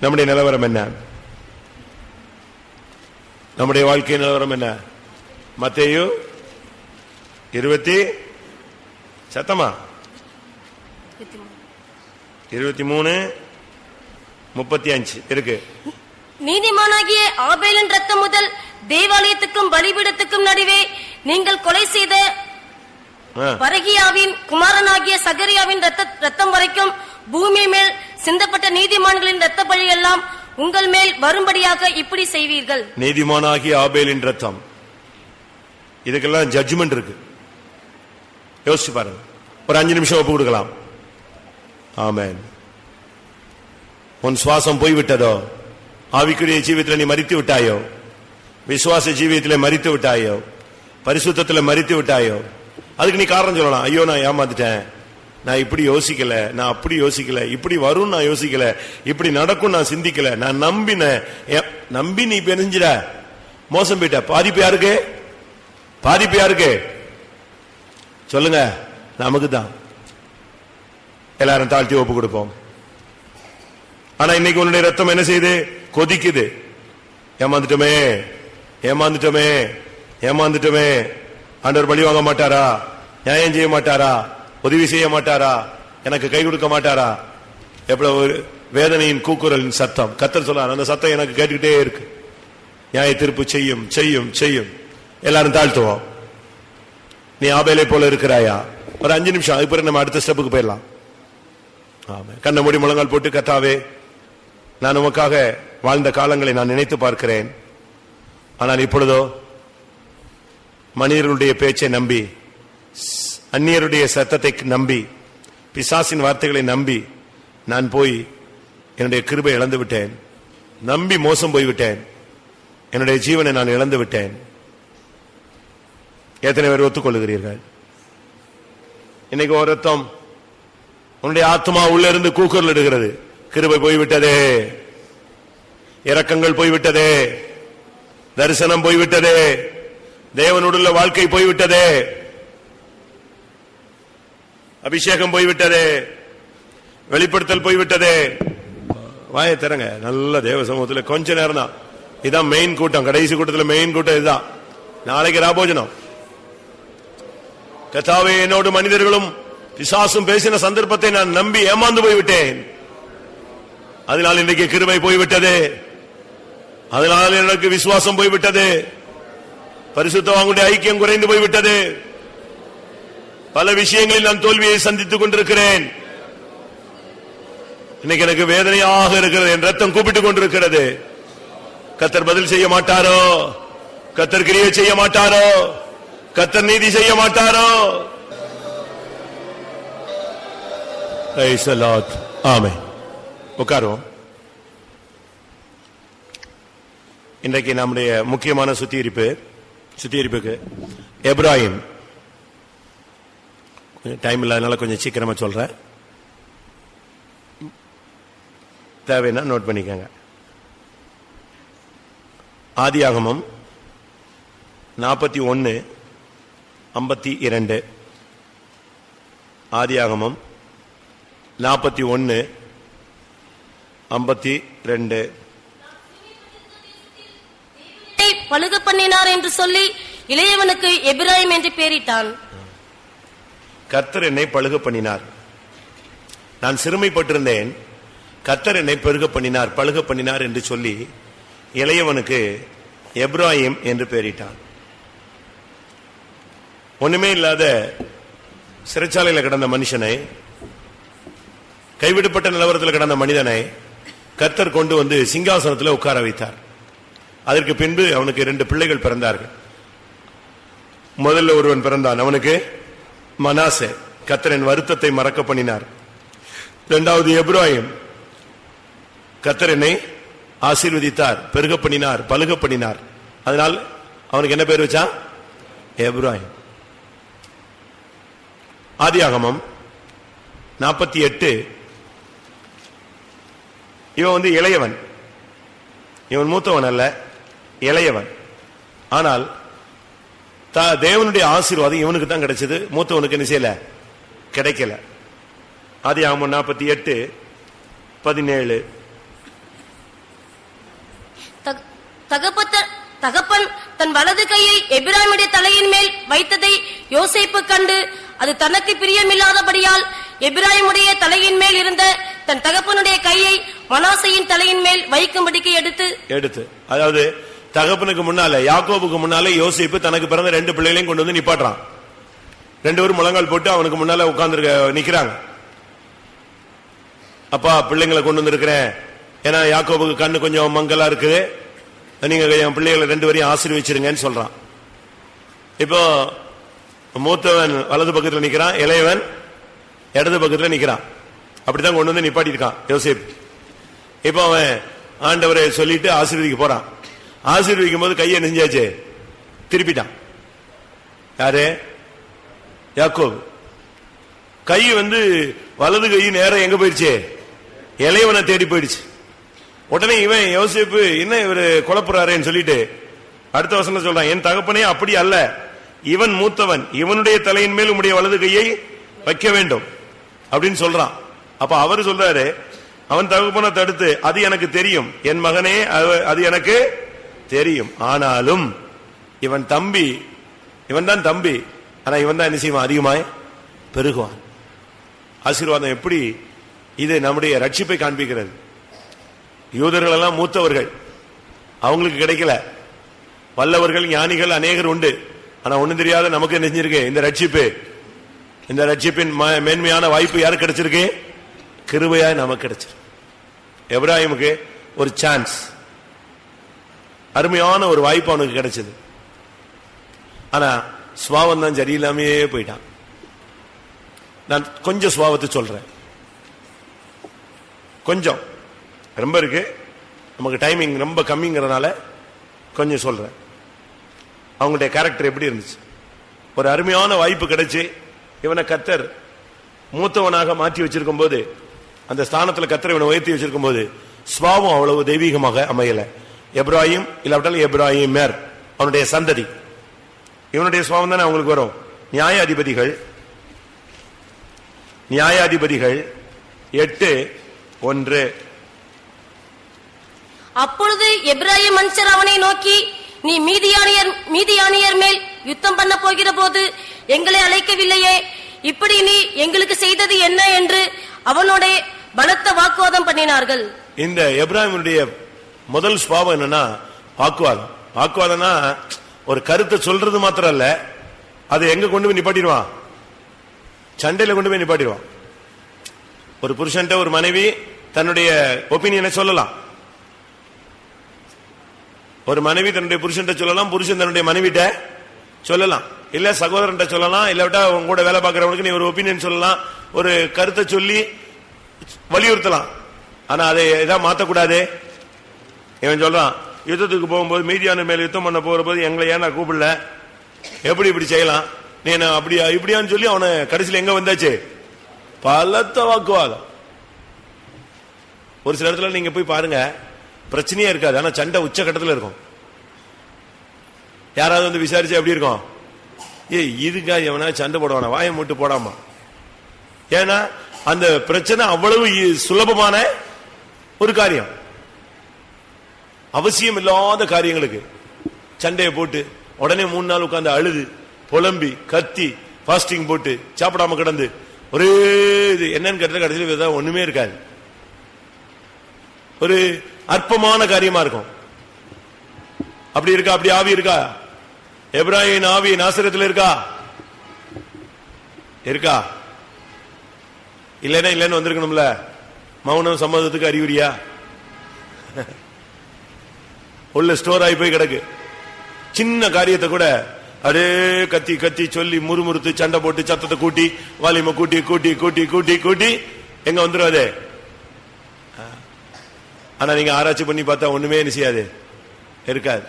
நம்முடைய நிலவரம் என்ன? நம்முடைய வாழ்க்கை நிலவரம் என்ன? மத்தேயு 20 சத்தமா 23:35 இருக்கு. நீதிமானாகிய ஆபேலின் ரத்தம் முதல் தேவாலயத்துக்கும் பலிபீடத்துக்கும் நடுவே நீங்கள் கொலை செய்த பரகியாவின் குமாரனாகிய சகரியாவின் ரத்தம் வரைக்கும் பூமி மேல் சிந்தப்பட்ட நீதிமான்களின் ரத்த பழி எல்லாம் உங்கள் மேல் வரும்படியாக இப்படி செய்வீர்கள். நீதிமானாகிய ஆபேலின் ரத்தம், இதுக்கெல்லாம் ஜட்ஜ்மெண்ட் இருக்கு. யோசிச்சு பாருங்க. ஒரு 5 நிமிஷம் ஒப்பு கொடுக்கலாம். ஆமென். உன் சுவாசம் போய்விட்டதோ? ஆவிக்குரிய ஜீவியத்தில் நீ மரித்து விட்டாயோ? விசுவாச ஜீவியத்தில் மரித்து விட்டாயோ? பரிசுத்தத்தில் மரித்து விட்டாயோ? அதுக்கு நீ காரணம் சொல்லலாம். ஐயோ நான் ஏமாந்துட்டேன், நான் இப்படி யோசிக்கல, நான் அப்படி யோசிக்கல, இப்படி வரும் நான் யோசிக்கல, இப்படி நடக்கும் நான் சிந்திக்கல, நான் நம்பி நீ பெருஞ்சிட மோசம் போயிட்ட. பாதிப்பு யாருக்கு? பாதிப்பு யாருக்கு சொல்லுங்க? நமக்கு தான். எல்லாரும் தாழ்த்தி ஒப்பு கொடுப்போம். ஆனா இன்னைக்கு உன்னுடைய ரத்தம் என்ன செய்யுது? கொதிக்குது. ஏமாந்துட்டோமே, ஏமாந்துட்டோமே, ஏமாந்துட்டோமே. ஆண்டவர் பழி வாங்க மாட்டாரா? நியாயம் செய்ய மாட்டாரா? உதவி செய்ய மாட்டாரா? எனக்கு கை கொடுக்க மாட்டாரா? எவ்வளவு வேதனையின் கூக்குரலின் சத்தம். கர்த்தர் சொல்றார், அந்த சத்தம் எனக்கு கேட்டுக்கிட்டே இருக்கு. நியாய தீர்ப்பு செய்யும் செய்யும் செய்யும். எல்லாரும் தாழ்த்துவோம். நீ ஆபேலை போல இருக்கிறாயா? ஒரு 5 நிமிஷம், அதுக்கு பிறகு நம்ம அடுத்த ஸ்டெப்புக்கு போயிடலாம். கண்ண மூடி முழங்கால் போட்டு, கர்த்தாவே, நான் உமக்காக வாழ்ந்த காலங்களை நான் நினைத்து பார்க்கிறேன். ஆனால் இப்பொழுதோ மனிதர்களுடைய பேச்சை நம்பி, அந்நியருடைய சத்தத்தை நம்பி, பிசாசின் வார்த்தைகளை நம்பி நான் போய் என்னுடைய கிருபை இழந்து விட்டேன். நம்பி மோசம் போய்விட்டேன். என்னுடைய ஜீவனை நான் இழந்து விட்டேன். எத்தனை பேர் ஒத்துக்கொள்ளுகிறீர்கள்? இன்னைக்கு ஒரு ரத்தம் உன்னுடைய ஆத்மா உள்ள இருந்து கூக்குரல் இடுகிறது. கிருபை போய்விட்டதே, இரக்கங்கள் போய்விட்டதே, தரிசனம் போய்விட்டதே, தேவனுடைய வாழ்க்கை போய்விட்டதே, அபிஷேகம் போய்விட்டதே, வெளிப்படுத்தல் போய்விட்டதே. வாயை திறங்க. நல்ல தேவ சமூகத்தில் கொஞ்ச நேரம் தான். இதான் மெயின் கூட்டம். கடைசி கூட்டத்தில் மெயின் கூட்டம் இதுதான். நாளைக்கு ராபோஜனம். கர்த்தாவே, என்னோடு மனிதர்களும் பிசாசும் பேசின சந்தர்ப்பத்தை நான் நம்பி ஏமாந்து போய்விட்டேன். அதனால் இன்றைக்கு கிருபை போய்விட்டது. அதனால் எனக்கு விசுவாசம் போய்விட்டது. பரிசுத்தவான்களுடைய ஐக்கியம் குறைந்து போய்விட்டது. பல விஷயங்களில் நான் தோல்வியை சந்தித்துக் கொண்டிருக்கிறேன். இன்னைக்கு எனக்கு வேதனையாக இருக்கிறது. என் ரத்தம் கூப்பிட்டுக் கொண்டிருக்கிறது. கர்த்தர் பதில் செய்ய மாட்டாரோ? கர்த்தர் கிரியை செய்ய மாட்டாரோ? கர்த்தர் நீதி செய்ய மாட்டாரோ? ஆமென். உட்காருவோம். இன்றைக்கு நம்முடைய முக்கியமான சுத்திகரிப்புக்கு எப்ராயிம். டைம் இல்லாதனால கொஞ்சம் சீக்கிரமா சொல்றேன். தேவைன்னா நோட் பண்ணிக்கங்க. ஆதியாகமம் 41:52. ஆதியாகமம் 41:52. பழுக பண்ணினார் என்று சொல்லி இளையவனுக்கு எபிராயிம் என்று பெயரிட்டான். கர்த்தர் என்னை பழுக பண்ணினார். நான் சிறுமைப்பட்டிருந்தேன். கர்த்தர் என்னை பெருக பண்ணினார், பழுக பண்ணினார் என்று சொல்லி இளையவனுக்கு எப்ராயிம் என்று பெயரிட்டான். ஒண்ணுமே இல்லாத சிறைச்சாலையில் கிடந்த மனுஷனை, கைவிடப்பட்ட நிலவரத்தில் கிடந்த மனிதனை கர்த்தர் கொண்டு வந்து சிங்காசனத்தில் உட்கார வைத்தார். அதற்கு பின்பு அவனுக்கு 2 பிள்ளைகள் பிறந்தார்கள். முதல்ல ஒருவன் பிறந்தான், அவனுக்கு மனாசே. கர்த்தரின் வருத்தத்தை மறக்க பண்ணினார். இரண்டாவது எப்ராயிம். கர்த்தர் என்னை ஆசீர்வதித்தார், பெருக பண்ணினார், பழுக பண்ணினார். அதனால் அவனுக்கு என்ன பேர் வச்சான்? எப்ராயிம். ஆதியாகமம் 48. இவன் இளையவன். இவன் மூத்தவன் அல்ல, இளையவன். ஆனால் தேவனுடைய ஆசீர்வாதம் இவனுக்கு தான் கிடைச்சது, மூத்தவனுக்கு என்ன செய்யல, கிடைக்கல. ஆதியாகமம் 48:17. தகப்பன் தன் வலது கையை எபிராயிமுடைய தலையின் மேல் வைத்ததை யோசேப்பு கண்டு, அது தனக்கு பிரியமில்லாதபடியால் எபிராயிமுடைய தலையின் மேல் இருந்த தன் தகப்பனுடைய கையை மனாசையின் தலையின் மேல் வைக்கும்படிக்கு எடுத்து அதாவது தகப்பனுக்கு முன்னால, யாக்கோபுக்கு முன்னால யோசேப்பு தனக்கு பிறந்த 2 பிள்ளைகளையும் கொண்டு வந்து நிப்பாட்டுறான். 2 பேரும் முழங்கால் போட்டு அவனுக்கு முன்னால உட்கார்ந்து நிக்கிறாங்க. அப்பா, பிள்ளைங்களை கொண்டு வந்திருக்கிறேன். ஏன்னா யாக்கோபுக்கு கண்ணு கொஞ்சம் மங்கலா இருக்குது, நீங்க என் பிள்ளைகளை 2 பேரையும் ஆசீர்வதிச்சிருங்கன்னு சொல்றான். இப்போ மூத்தவன் வலது பக்கத்தில் நிக்கிறான், இளையவன் இடது பக்கத்தில் நிக்கிறான். அப்படித்தான் கொண்டு வந்து நிப்பாட்டி இருக்கான் யோசேப். இப்போ அவன் ஆண்டவரை சொல்லிட்டு ஆசீர்வதிக்க போறான். ஆசீர்வதிக்கும் போது கையை நெஞ்சாச்சு திருப்பிட்டான். யாரு? யாக்கோபு. கை வலது கை நேரம் எங்க போயிடுச்சு? இளையவனை தேடி போயிடுச்சு. உடனே இவன் யோசிப்பு என்ன இவரு குழப்புறாருன்னு சொல்லிட்டு அடுத்த வசனம் சொல்றான், என் தகப்பனே அப்படி அல்ல, இவன் மூத்தவன், இவனுடைய தலையின் மேல் உம்முடைய வலது கையை வைக்க வேண்டும் அப்படின்னு சொல்றான். அப்ப அவரு சொல்றாரு, அவன் தகப்பனை தடுத்து, அது எனக்கு தெரியும் என் மகனே, அது எனக்கு தெரியும், ஆனாலும் இவன் தம்பி, இவன் தான் தம்பி, ஆனா இவன் தான் என்ன செய்வான்? அதிகமாய் பெருகுவான். ஆசீர்வாதம் எப்படி இது நம்முடைய ரட்சிப்பை காண்பிக்கிறது. யூதர்கள் எல்லாம் மூத்தவர்கள், அவங்களுக்கு கிடைக்கல. வல்லவர்கள் ஞானிகள் அநேகர் உண்டு, ஆனா ஒண்ணும் தெரியாத நமக்கு என்ன செஞ்சிருக்கு? இந்த ரட்சிப்பு, இந்த ரட்சிப்பின் மேன்மையான வாய்ப்பு யாருக்கு கிடைச்சிருக்கு? கிருபையாய் நமக்கு கிடைச்சிருக்கு. எப்ராஹிமுக்கு ஒரு சான்ஸ், அருமையான ஒரு வாய்ப்பு அவனுக்கு கிடைச்சது. ஆனா சுவாவம் தான் சரியில்லாமே போயிட்டான். நான் கொஞ்சம் சுவாவத்தை சொல்றேன், கொஞ்சம், ரொம்ப இருக்கு, நமக்கு டைமிங் ரொம்ப கம்மிங்கிறதுனால கொஞ்சம் சொல்றேன். அவங்களுடைய கேரக்டர் எப்படி இருந்துச்சு? ஒரு அருமையான வாய்ப்பு கிடைச்சு இவனை கர்த்தர் மூத்தவனாக மாற்றி வச்சிருக்கும் போது, அந்த ஸ்தானத்தில் கர்த்தர் இவனை உயர்த்தி வச்சிருக்கும் போது சுவாவம் அவ்வளவு தெய்வீகமாக அமையல. எப்ராஹிம் இல்லாவிட்டால் எப்ராஹிமர், அவனுடைய சந்ததி, இவனுடைய சுவாவம் தானே அவங்களுக்கு வரும். நியாயாதிபதிகள் 8:1. அப்பொழுது எப்ராஹிம் மனுஷர் அவனை நோக்கி, நீ மீதியானியர் மேல் யுத்தம் பண்ண போகிற போது எங்களை அழைக்கவில்லையே, இப்படி நீ எங்களுக்கு செய்தது என்ன என்று அவனோட பலத்த வாக்குவாதம் பண்ணினார்கள். இந்த எப்ராஹிமுடைய முதல் சுபாவம் என்னன்னா வாக்குவாதம். வாக்குவாதம்னா ஒரு கருத்தை சொல்றது மாத்திரம் அல்ல, அதை எங்க கொண்டு போய் நிப்பாட்டிடுவான்? சண்டையில கொண்டு போய் நிப்பாட்டிடுவான். ஒரு புருஷன்ட்ட ஒரு மனைவி தன்னுடைய ஒப்பீனியனை சொல்லலாம், ஒரு மனைவி தன்னுடைய புருஷன் சொல்லலாம், புருஷன் தன்னுடைய மனைவிட்ட சொல்லலாம், இல்ல சகோதரன் சொல்லலாம், இல்லாவிட்டா உங்க கூட வேலை பார்க்கறவனுக்கு நீ ஒரு ஒப்பீனியன் சொல்லலாம், ஒரு கருத்தை சொல்லி வலியுறுத்தலாம். ஆனா அதை எதாவது மாத்தக்கூடாது. இவன் சொல்றான், யுத்தத்துக்கு போகும்போது மீதியான மேல யுத்தம் பண்ண போற போது எங்களை ஏன் நான் கூப்பிடல, எப்படி இப்படி செய்யலாம், நீ அப்படியா இப்படியான்னு சொல்லி அவனை கடைசியில் எங்க வந்தாச்சு? பலத்த வாக்குவாதம். ஒரு சில இடத்துல நீங்க போய் பாருங்க, பிரச்சனையே இருக்காது, ஆனா சண்டை உச்ச கட்டத்தில் இருக்கும். யாராவது விசாரிச்சா எப்படி இருக்கும்? இதுக்கா எவனா சண்டை போடுவானா? வாயை மூட்டு போடாமா. ஏன்னா அந்த பிரச்சனை அவ்வளவு சுலபமான ஒரு காரியம். அவசியம் இல்லாத காரியங்களுக்கு சண்டையை போட்டு உடனே 3 நாள் உட்கார்ந்து அழுது புலம்பி கத்தி பாஸ்டிங் போட்டு சாப்பிடாம கிடந்து ஒரே இது என்னன்னு கேட்ட கடைசியில் ஒண்ணுமே இருக்காது. ஒரு அற்பமான காரியமா இருக்கும். அப்படி இருக்கா? அப்படி ஆவி இருக்கா? எப்ராஹிம் ஆவி நாசரத்தில் இருக்கா? இருக்கா? இல்லைன்னா இல்லைன்னு வந்திருக்கணும்ல. மௌனம் சம்மதத்துக்கு அறிகுறியா? உள்ள ஸ்டோர் ஆகி போய் கிடக்கு. சின்ன காரியத்தை கூட அப்படியே கத்தி கத்தி சொல்லி முறுமுறுத்து சண்டை போட்டு சத்தத்தை கூட்டி வால்யூமை கூட்டி கூட்டி கூட்டி கூட்டி கூட்டி எங்க வந்துடும் அது. ஆனா நீங்க ஆராய்ச்சி பண்ணி பார்த்தா ஒண்ணுமே செய்யாது, இருக்காது.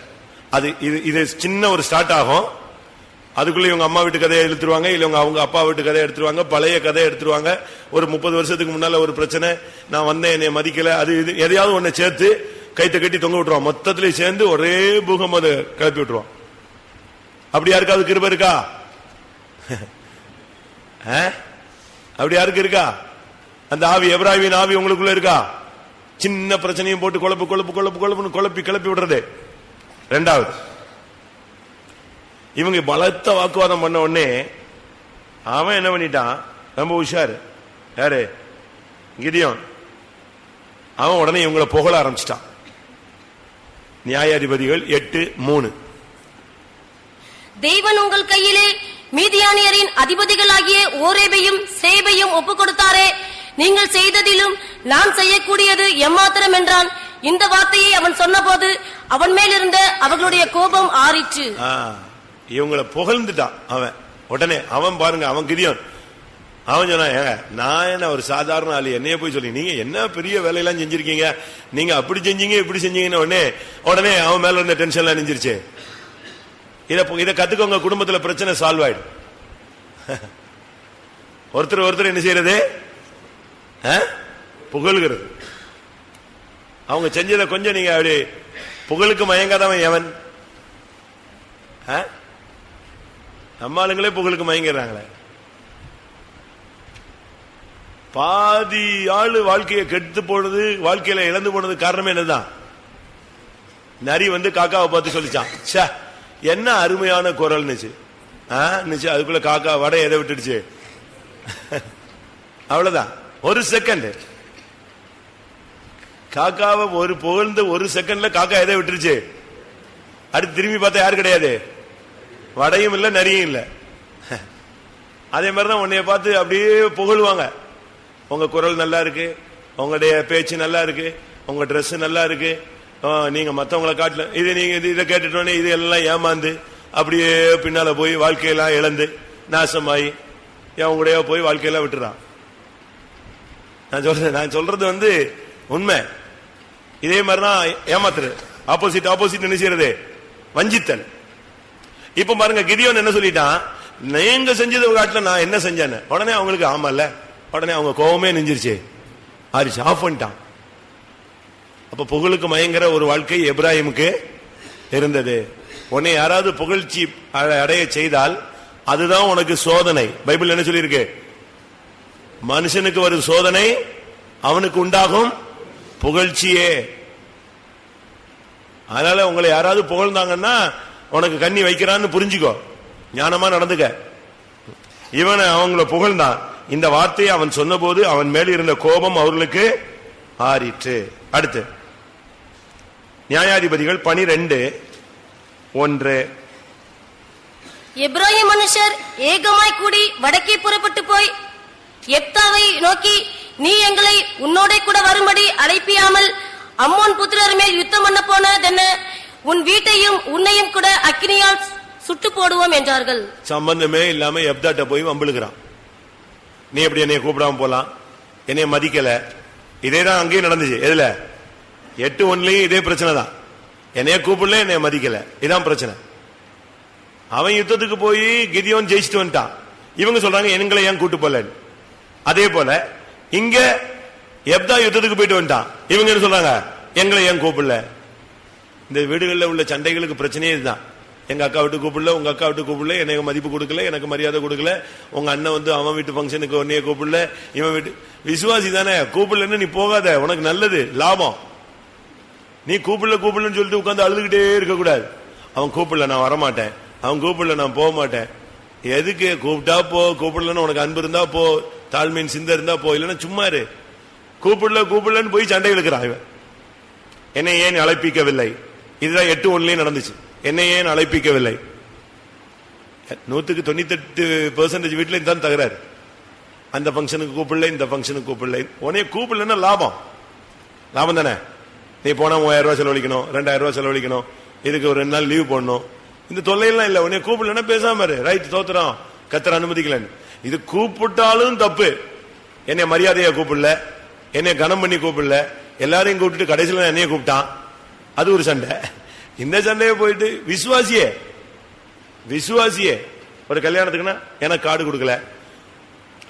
அது இது சின்ன ஒரு ஸ்டார்ட் ஆகும். அதுக்குள்ள இவங்க அம்மா வீட்டு கதையை எடுத்துருவாங்க, இல்ல அவங்க அப்பா வீட்டு கதையை எடுத்துருவாங்க, பழைய கதையை எடுத்துருவாங்க. ஒரு 30 வருஷத்துக்கு முன்னால ஒரு பிரச்சனை, நான் வந்தேன் என்னை மதிக்கல, அது இது எதையாவது ஒண்ணு சேர்த்து கைத்தை கட்டி தொங்க விட்டுருவான். மொத்தத்திலே சேர்ந்து ஒரே பூகம் அதை கிளப்பி விட்டுருவான். அப்படி யாருக்கு அது கிருபை இருக்கா? அப்படி யாருக்கு இருக்கா? அந்த ஆவி எப்ராஹிமின் ஆவி உங்களுக்குள்ள இருக்கா? சின்ன பிரச்சனையும் போட்டு குழப்பு குழப்பு குழப்பு குழப்புன்னு குழப்பி கிளப்பி விடுறது. ரெண்டாவது, இவங்க பலத்த வாக்குவாதம் பண்ண உடனே அவன் என்ன பண்ணிட்டான்? ரொம்ப உஷாரு. யாரு? கிதியோன். அவன் உடனே இவங்களை புகழ ஆரம்பிச்சிட்டான். நியாயாதிபதிகள் 8:3. தேவன் உங்கள் கையிலே மீதியானியரின் அதிபதிகளாகிய ஓரேபையும் சேபையும் ஒப்புக் கொடுத்தாரே, நீங்கள் செய்ததிலும் நான் செய்யக்கூடியது எம்மாத்திரம் என்றான். இந்த வார்த்தையை அவன் சொன்னபோது அவன் மேல் இருந்த அவர்களுடைய கோபம் ஆறிற்று. இவங்களை புகழ்ந்துட்டான் அவன். உடனே அவன் பாருங்க, அவன் கிதியோன். அவன் சொன்னா, நான் என்ன ஒரு சாதாரண ஆளு, என்னைய போய் சொல்லி நீங்க என்ன பெரிய வேலையெல்லாம் செஞ்சிருக்கீங்க, நீங்க அப்படி செஞ்சீங்க இப்படி செஞ்சீங்கன்னு உடனே அவன் மேல இருந்த டென்ஷன் எல்லாம் நெஞ்சிருச்சு. இதை கத்துக்கோங்க, குடும்பத்துல பிரச்சனை சால்வ் ஆயிடும். ஒருத்தர் ஒருத்தர் என்ன செய்யறது? புகழ்கிறது. அவங்க செஞ்சதை கொஞ்சம் நீங்க அப்படி புகழுக்கு மயங்காதவன் எவன்? நம்ம ஆளுங்களே புகழுக்கு மயங்கிறாங்களே. பாதி ஆளு வாழ்க்கையை கெடுத்து போனது, வாழ்க்கையில இழந்து போனது காரணமே என்னதான்? நரி வந்து காக்காவை பார்த்து சொல்லிச்சான், என்ன அருமையான குரல்னுச்சு. அதுக்குள்ள காக்கா வடை எதை விட்டுடுச்சு? அவ்வளவுதான். ஒரு செகண்ட் காக்காவை ஒரு புகழ்ந்து ஒரு செகண்ட்ல காக்கா எதை விட்டுருச்சு? அடுத்து திரும்பி பார்த்தா யாரு கிடையாது, வடையும் இல்ல நரியும் இல்ல. அதே மாதிரிதான் உன்னைய பார்த்து அப்படியே புகழ்வாங்க. உங்க குரல் நல்லா இருக்கு, உங்களுடைய பேச்சு நல்லா இருக்கு, உங்க ட்ரெஸ் நல்லா இருக்கு, நீங்க மத்தவங்களை காட்டல, இது நீங்க இதை கேட்டுட்டோன்னே இது எல்லாம் ஏமாந்து அப்படியே பின்னால போய் வாழ்க்கையெல்லாம் இழந்து நாசமாயி உங்களுடைய போய் வாழ்க்கையெல்லாம் விட்டுறான். நான் சொல்றது வந்து உண்மை. இதே மாதிரிதான் ஏமாத்துறது. ஆப்போசிட் ஆப்போசிட் என்ன செய்யறது? வஞ்சித்தல். இப்ப பாருங்க, கிதியோன் என்ன சொல்லிட்டான், நீங்க செஞ்சது காட்டுல நான் என்ன செஞ்சேன்னு. உடனே அவங்களுக்கு ஆமா இல்ல, உடனே அவங்க கோவமே நெஞ்சிருச்சு, ஆரிச்சு, ஆஃப் பண்ணிட்டான். அப்ப புகழுக்கு மயங்கிற ஒரு வாழ்க்கை எப்ராஹிமுக்கு இருந்தது. உன்னை யாராவது புகழ்ச்சி அடைய செய்தால் அதுதான் உனக்கு சோதனை. பைபிள் என்ன சொல்லியிருக்கு? மனுஷனுக்கு வரும் சோதனை அவனுக்கு உண்டாகும் புகழ்ச்சியே. அதனால உங்களை யாராவது புகழ்ந்தாங்கன்னா உனக்கு கண்ணி வைக்கிறான்னு புரிஞ்சுக்கோ, ஞானமா நடந்துக்க. இவன் அவங்கள புகழ்ந்தான். இந்த வார்த்தையை அவன் சொன்ன போது அவன் மேல் இருந்த கோபம் அவர்களுக்கு ஆறிற்று. அடுத்து நியாயாதிபதிகள் 12:1. எப்ராயிம் மனுஷர் ஏகமாய் கூடி வடக்கே புறப்பட்டு போய் எப்தாவை நோக்கி, நீ எங்களை உன்னோட கூட வரும்படி அழைப்பியாமல் அம்மோன் புத்திரர் மேல் யுத்தம் பண்ண போனதென்ன? உன் வீட்டையும் உன்னையும் கூட அக்கினியால் சுட்டு போடுவோம் என்றார்கள். சம்பந்தமே இல்லாம எப்தாட்ட போய் வம்பிழுக்கிறான். நீ எப்படி என்னைய கூப்பிடாம போலாம், என்னைய மதிக்கல. இதேதான் அங்கேயும் நடந்துச்சு. எதுல? 8:1 இதே பிரச்சனை தான். என்னைய கூப்பிடல, என்னைய மதிக்கல, இதான் பிரச்சனை. அவன் யுத்தத்துக்கு போய் கிதியோன் ஜெயிச்சுட்டு வந்துட்டான். இவங்க சொல்றாங்க எங்களை ஏன் கூட்டு போல. அதே போல இங்க எப்தா யுத்தத்துக்கு போயிட்டு வந்துட்டான். இவங்க என்ன சொல்றாங்க, எங்களை ஏன் கூப்பிடல. இந்த வீடுகளில் உள்ள சண்டைகளுக்கு பிரச்சனையே இதுதான். எங்க அக்கா விட்டு கூப்பிடல, உங்க அக்கா விட்டு கூப்பிடல, எனக்கு மதிப்பு கொடுக்கல, எனக்கு மரியாதை கொடுக்கல. உங்க அண்ணன் வந்து அவன் வீட்டு பங்கனுக்கு ஒன்னே கூப்பிடல, இவன் வீட்டு. விசுவாசி தானே, கூப்பிடலன்னு நீ போகாத, உனக்கு நல்லது லாபம். நீ கூப்பிடலன்னு சொல்லிட்டு உட்காந்து அழுதுகிட்டே இருக்க கூடாது. அவன் கூப்பிடல நான் வரமாட்டேன், அவன் கூப்பிடல நான் போக மாட்டேன். எதுக்கு? கூப்பிட்டா போ, கூப்பிடலன்னு உனக்கு அன்பு இருந்தா போ, தாழ்மையின் சிந்தை இருந்தா போ, இல்லைன்னா சும்மா இரு. கூப்பிடலன்னு போய் சண்டை இழுக்கிறான் இவன். என்னை ஏன் அழைப்பிக்கவில்லை? இதுதான் 8:1 நடந்துச்சு. என்னை ஏன் அழைப்பிக்கவில்லை? 98% வீட்டுல தான் தகராறு. அந்த பங்கனுக்கு கூப்பிடல, இந்த பங்கனுக்கு கூப்பிடல. உனைய கூப்பிடலன்னா லாபம் தானே. நீ போனா 3000 ரூபாய் செலவழிக்கணும், 2000 ரூபாய் செலவழிக்கணும், இதுக்கு ஒரு 2 நாள் லீவ் போடணும். இந்த தொல்லையெல்லாம் இல்ல. உன்னை கூப்பிடலன்னா பேசாம இரு, ரைட், தோத்துறோம், கத்தர் அனுமதிக்கலன்னு. இது கூப்பிட்டாலும் தப்பு. என்னை மரியாதையா கூப்பிடல, என்னை கனம் பண்ணி கூப்பிடல, எல்லாரையும் கூப்பிட்டு கடைசியில் என்னைய கூப்பிட்டான், அது ஒரு சண்டை. இந்த சண்டையை போயிட்டு விசுவாசியே ஒரு கல்யாணத்துக்குன்னா எனக்கு கார்டு கொடுக்கல,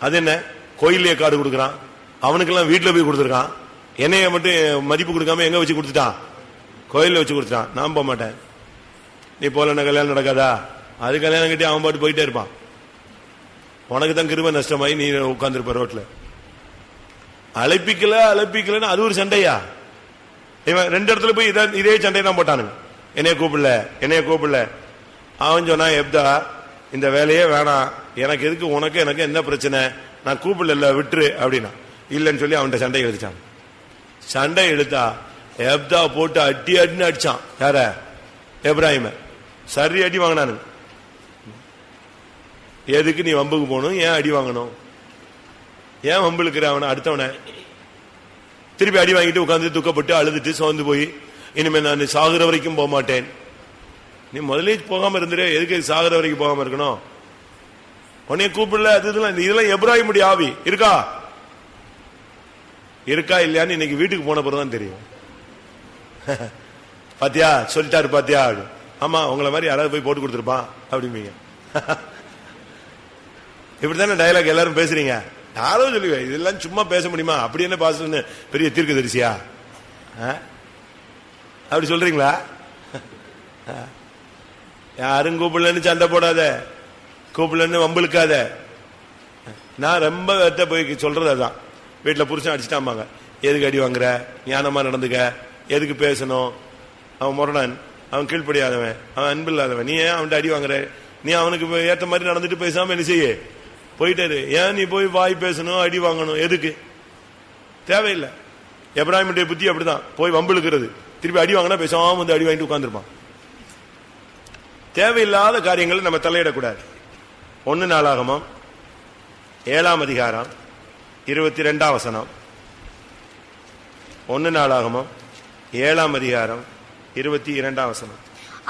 அது என்ன கோயிலே கார்டு கொடுக்கறான், அவனுக்கெல்லாம் வீட்டுல போய் கொடுத்துருக்கான். என்னைய மட்டும் மதிப்பு கொடுக்காம எங்க வச்சு கொடுத்துட்டான்? கோயில வச்சு கொடுத்துட்டான். நான் போக மாட்டேன். நீ போல கல்யாணம் நடக்காதா? அது கல்யாணம் கட்டி அவன் பாட்டு போயிட்டே இருப்பான். உனக்கு தான் கிருபை நஷ்டமாயி நீ உட்கார்ந்துருப்ப ரோட்ல. அழைப்பிக்கலன்னு அது ஒரு சண்டையா? இவன் 2 இடத்துல போய் இதே சண்டை தான் போட்டானுங்க. என்னைய கூப்பிடல. அவன் சொன்னா, எப்தா இந்த வேலையே வேணாம், எனக்கு எதுக்கு, உனக்கு எனக்கு என்ன பிரச்சனை, நான் கூப்பிடல விட்டுரு அப்படின்னா. இல்லன்னு சொல்லி அவன்கிட்ட சண்டை எழுதிச்சான். சண்டை எழுத்தா எப்தா போட்டு அடின்னு அடிச்சான். யார? எப்ராஹிம. சரி அடி வாங்கினானு. எதுக்கு நீ வம்புக்கு போகணும்? ஏன் அடி வாங்கணும்? ஏன் வம்புலுக்கிற அவனை? அடுத்தவனை திருப்பி அடி வாங்கிட்டு உட்காந்து துக்கப்பட்டு அழுதுட்டு சோர்ந்து போய் இனிமே நான் சாகுற வரைக்கும் போக மாட்டேன். நீ முதலே போகாம இருந்துரு, எதுக்கு சாகுற வரைக்கும் போகாம இருக்கணும்? உன்னைய கூப்பிடல, அது இதெல்லாம் எப்ராஹிமுடைய ஆவி இருக்கா இல்லையான்னு இன்னைக்கு வீட்டுக்கு போன பிறகுதான் தெரியும். பாத்தியா சொல்லிட்டாரு, பாத்தியா? ஆமா, உங்களை மாதிரி யாராவது போய் போட்டு கொடுத்துருப்பான் அப்படிம்பீங்க. இப்படித்தானே டயலாக் எல்லாரும் பேசுறீங்க. யாரோ சொல்லுங்க, இதெல்லாம் சும்மா பேச முடியுமா? அப்படி என்ன பாசன்னு பெரிய தீர்க்க தரிசியா? அப்படி சொல்றீங்களா? யாரும் கூப்பிடலன்னு சண்டை போடாத, கூப்பிடலன்னு வம்புழுக்காத. நான் ரொம்ப போய் சொல்றது அதான். வீட்டுல புருஷன் அடிச்சுட்டாம்பாங்க, எதுக்கு அடி வாங்குற, ஞானமா நடந்துக்க, எதுக்கு பேசணும், அவன் முரணன், அவன் கீழ்ப்படியாதவன், அவன் அன்பில்லாதவன், நீ ஏன் அவன்கிட்ட அடி வாங்குற? நீ அவனுக்கு ஏத்த மாதிரி நடந்துட்டு பேசாம என்ன செய்ய போயிட்டாரு. ஏன் நீ போய் வாய் பேசணும், அடி வாங்கணும்? எதுக்கு? தேவையில்லை. எப்ராஹிமுடைய புத்தி அப்படிதான், போய் வம்பிழுக்கிறது. திருப்பி அடி வாங்கினா பேசாம வந்து அடி வாங்கிட்டு உட்கார்ந்துருப்பான். தேவையில்லாத காரியங்களை நம்ம தலையிடக்கூடாது. 1 நாளாகமம் 7ஆம் அதிகாரம் 22ஆம் வசனம். 1 நாளாகமம் 7ஆம் அதிகாரம் 22ஆம் வசனம்.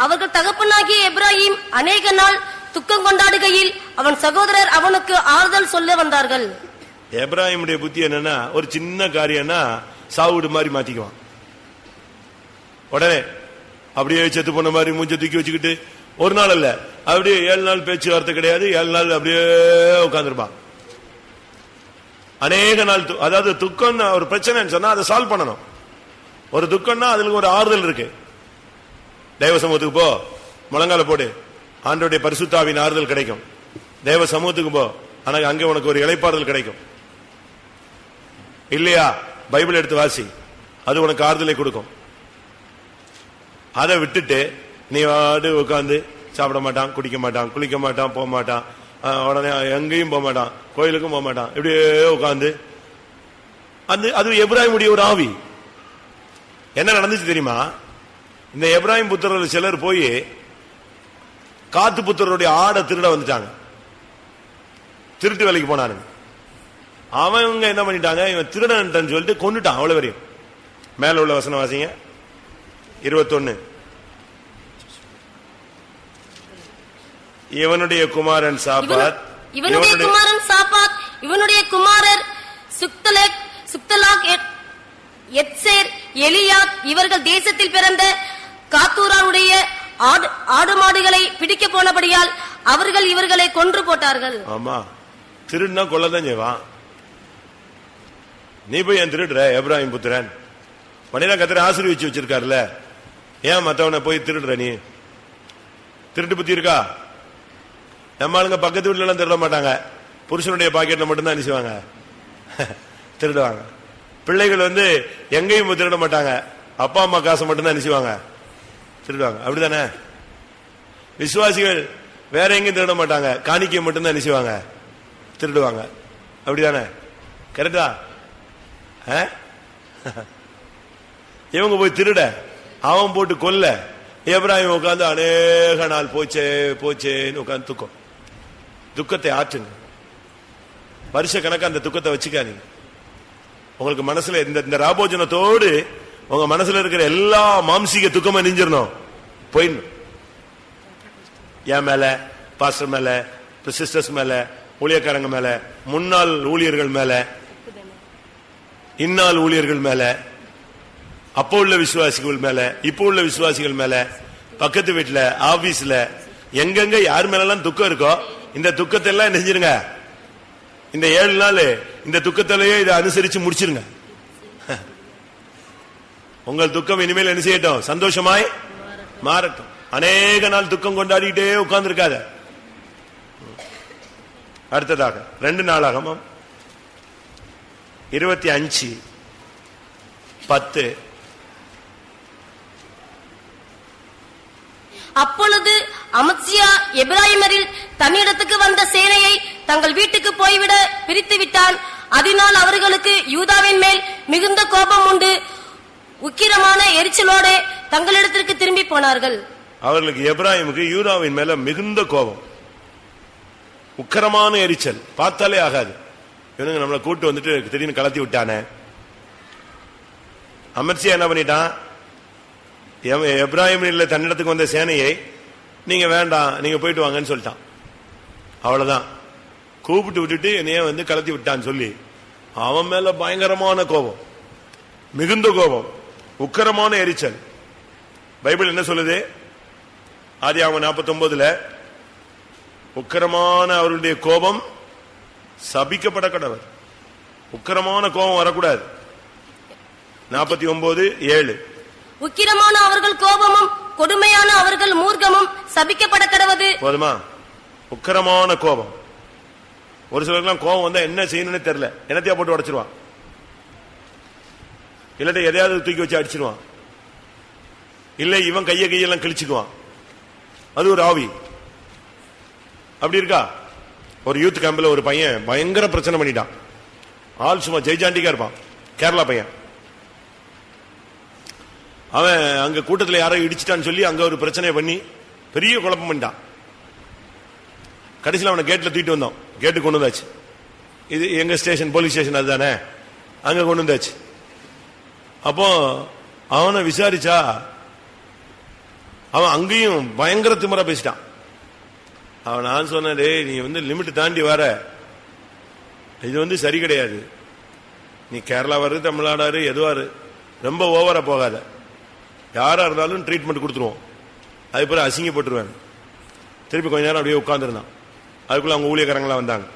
அவர்கள் தகப்பனாகிய எப்ராஹிம் அநேக நாள் துக்கம் கொண்டாடுகையில் அவன் சகோதரர் அவனுக்கு ஆறுதல் சொல்ல வந்தார்கள். எப்ராஹிமுடைய புத்தி என்னன்னா, ஒரு சின்ன காரியம்னா சாவுடு மாதிரி மாத்திக்குவான். உடனே அப்படியே செத்து போன மாதிரி மூஞ்ச தூக்கி வச்சுக்கிட்டு, ஒரு நாள் இல்ல, அப்படியே 7 நாள் பேச்சுவார்த்தை கிடையாது, 7 நாள் அப்படியே உட்கார்ந்துருப்பான். அநேக நாள் அதாவது துக்கம் ஒரு பிரச்சனைன்னு சொன்னா அதை சால்வ் பண்ணணும். ஒரு துக்கம்னா அதுல ஒரு ஆறுதல் இருக்கு. தேவ சமூகத்துக்கு போ, முழங்கால போடு, ஆண்டவருடைய பரிசுத்தாவின் ஆறுதல் கிடைக்கும். தேவ சமூகத்துக்கு போ, ஆனா அங்கே உனக்கு ஒரு இளைப்பாறுதல் கிடைக்கும். இல்லையா, பைபிள் எடுத்து வாசி, அது உனக்கு ஆறுதலை கொடுக்கும். அதை விட்டுட்டு நீ வாடு உட்காந்து சாப்பிட மாட்டான், குடிக்க மாட்டான், குளிக்க மாட்டான், போக மாட்டான், உடனே எங்கேயும் போக மாட்டான், கோயிலுக்கும் போக மாட்டான், இப்படியே உட்காந்து அது எப்ராஹிமுடைய ஒரு ஆவி. என்ன நடந்துச்சு தெரியுமா? இந்த எப்ராஹிம் புத்திரர்கள் சிலர் போய் காத்து புத்திரருடைய ஆடை திருட வந்துட்டாங்க. திருட்டு வேலைக்கு போனானுங்க. அவங்க என்ன பண்ணிட்டாங்க, இவன் திருடன் சொல்லிட்டு கொண்டுட்டான். அவ்வளவு வரையும். மேல உள்ள வசனம் வாசிங்க, 21. இவனுடைய குமாரன் சாபாத், இவனுடைய குமாரர் சுக்தலாக், எத்சேர், எலியாத் இவர்கள் தேசத்தில் பிறந்த காத்தூராவுடைய ஆடு மாடுகளை பிடிக்க போனபடியால் அவர்கள் இவர்களை கொன்று போட்டார்கள். ஆமா, திருடுனா கொள்ளதான் செய்வான். நீ போய் என் திருடுற எப்ராஹிம் புத்திரன், மனிதன் கத்திர ஆசீர்வதிச்சு வச்சிருக்காருல, ஏன் மத்தவனை போய் திருடுற? நீ திருட்டு புத்தி இருக்கா? நம்ம ஆளுங்க பக்கத்து வீட்டுல எல்லாம் திருட மாட்டாங்க, புருஷனுடைய பாக்கெட்ல மட்டும்தான் அனுப்பிச்சுவாங்க, திருடுவாங்க. பிள்ளைகள் எங்கேயும் திருட மாட்டாங்க, அப்பா அம்மா காசை மட்டும்தான் அனுப்பிச்சுவாங்க, திருடுவாங்க. அப்படித்தானே? விசுவாசிகள் வேற எங்கேயும் திருட மாட்டாங்க, காணிக்கை மட்டும்தான் அனுப்பிச்சுவாங்க, திருடுவாங்க. அப்படிதானே? கரெக்டா? இவங்க போய் திருட, அவன் போட்டு கொல்ல, எப்ராஹிம் உட்கார்ந்து அநேக நாள் போச்சேன்னு உட்கார்ந்து துக்கத்தை ஆற்றுங்க. வருஷ கணக்கா அந்த துக்கத்தை வச்சுக்காதீங்க. உங்களுக்கு மனசுல இந்த ராபோஜனத்தோடு உங்க மனசுல இருக்கிற எல்லா மாம்சீக துக்கமா நெஞ்சிடணும், போயிடணும். என் மேல, பாஸ்டர் மேல, சிஸ்டர்ஸ் மேல, ஊழியக்காரங்க மேல, முன்னாள் ஊழியர்கள் மேல, இந்நாள் ஊழியர்கள் மேல, அப்போ உள்ள விசுவாசிகள் மேல, இப்போ உள்ள விசுவாசிகள் மேல, பக்கத்து வீட்டுல, ஆபீஸ்ல, எங்கெங்க யார் மேலாம் துக்கம் இருக்கோ இந்த துக்கத்தை எல்லாம் நெஞ்சிருங்க. இந்த 7 நாள் இந்த துக்கத்திலேயே இதை அனுசரிச்சு முடிச்சிருங்க. உங்கள் துக்கம் இனிமேல் என்ன செய்யட்டும்? சந்தோஷமாய் மாறட்டும். அநேக நாள் துக்கம் கொண்டாடிட்டே உட்கார்ந்து இருக்காத. அடுத்ததாக 2 நாளாகமம் 25:10. அப்பொழுது அமத்சியா எப்ராஹிமரில் தன்னிடத்துக்கு வந்த சேனையை தங்கள் வீட்டுக்கு போய்விட பிரித்து விட்டான். அதனால் அவர்களுக்கு யூதாவின் மேல் மிகுந்த கோபம் உண்டு. உக்கிரமான எரிச்சலோடு தங்களிடத்திற்கு திரும்பி போனார்கள். அவர்களுக்கு எப்ராஹிமுக்கு யூதாவின் மேல மிகுந்த கோபம், உக்கிரமான எரிச்சல். பார்த்தாலே ஆகாது, இவனுங்க நம்மளை கூட்டு வந்துட்டு திடீர்னு கலத்தி விட்டானே. அமத்சியா என்ன பண்ணிட்டான்? எப்ராஹிம் தன்னிடத்துக்கு வந்த சேனையை நீங்க வேண்டாம், நீங்க போயிட்டு வாங்கன்னு சொல்லிட்டான். அவ்வளவுதான், கூப்பிட்டு விட்டுட்டு என்னைய கலத்தி விட்டான்னு சொல்லி அவன் மேல பயங்கரமான கோபம், மிகுந்த கோபம், உக்கிரமான எரிச்சல். பைபிள் என்ன சொல்லுது? ஆதியாகமம் 49 உக்கிரமான அவருடைய கோபம் சபிக்கப்பட கடவர். உக்கிரமான கோபம் வரக்கூடாது. 49:7 உக்கிரமான அவர்கள் கோபமும் கொடுமையான அவர்கள் மூர்க்கமும் சபிக்கப்பட கடவது. போதுமா? உக்கிரமான கோபம். ஒரு சிலருக்குலாம் கோபம் வந்தா என்ன செய்யணும்னு தெரியல, என்னத்தையா போட்டு உடைச்சிருவான், இல்லாட்ட எதையாவது தூக்கி வச்சு அடிச்சிருவான், இல்ல இவன் கையெல்லாம் கிழிச்சுக்குவான். அது ஒரு ஆவி. அப்படி இருக்கா? ஒரு யூத் கேம்ப்ல ஒரு பையன் பயங்கர பிரச்சனை பண்ணிட்டான். ஆள் சும்மா ஜெய்ஜாண்டிக்கா இருப்பான், கேரளா பையன். அவன் அங்க கூட்டத்தில் யாரோ இடிச்சிட்டான்னு சொல்லி அங்க ஒரு பிரச்சனை பண்ணி பெரிய குழப்பம் பண்ணிட்டான். கடைசியில் அவனை கேட்ல தூக்கிட்டு வந்தோம். கேட்டு கொண்டு வந்தாச்சு. இது எங்க ஸ்டேஷன், போலீஸ் ஸ்டேஷன் அதுதானே, அங்க கொண்டு வந்தாச்சு. அப்போ அவனை விசாரிச்சா அவன் அங்கேயும் பயங்கர திமிரா பேசிட்டான். அவன் நான் சொன்னேன், நீ லிமிட் தாண்டி வர, இது சரி கிடையாது. நீ கேரளா வரு, தமிழ்நாடு எதுவாரு, ரொம்ப ஓவரா போகாத. யாரா இருந்தாலும் ட்ரீட்மெண்ட் கொடுத்துருவோம், அதுக்கப்புறம் அசிங்கப்பட்டுருவேன். திருப்பி கொஞ்ச நேரம் அப்படியே உட்கார்ந்துருந்தான். அதுக்குள்ள அவங்க ஊழியக்காரங்களாம் வந்தாங்க.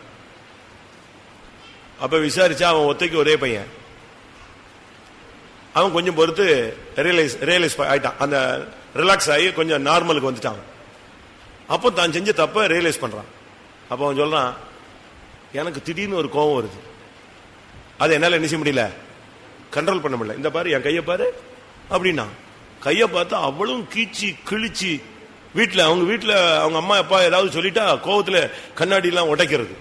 அப்ப விசாரிச்சா அவன் ஒத்தைக்கு ஒரே பையன். அவன் கொஞ்சம் பொறுத்து ரியலைஸ் ஆயிட்டான், அந்த ரிலாக்ஸ் ஆகி கொஞ்சம் நார்மலுக்கு வந்துட்டான். அப்போ தான் செஞ்ச தப்ப ரியலைஸ் பண்றான். அப்ப அவன் சொல்றான், எனக்கு திடீர்னு ஒரு கோபம் வருது, அதை என்னால என்ன செய்ய முடியல, கண்ட்ரோல் பண்ண முடியல. இந்த பாரு என் கையை பாரு அப்படின்னா, கையை பார்த்தா அவ்வளவு கீச்சி கிழிச்சு, அவங்க வீட்டுல அவங்க அம்மா அப்பா ஏதாவது சொல்லிட்டா கோவத்துல கண்ணாடி எல்லாம் உடைக்கிறது,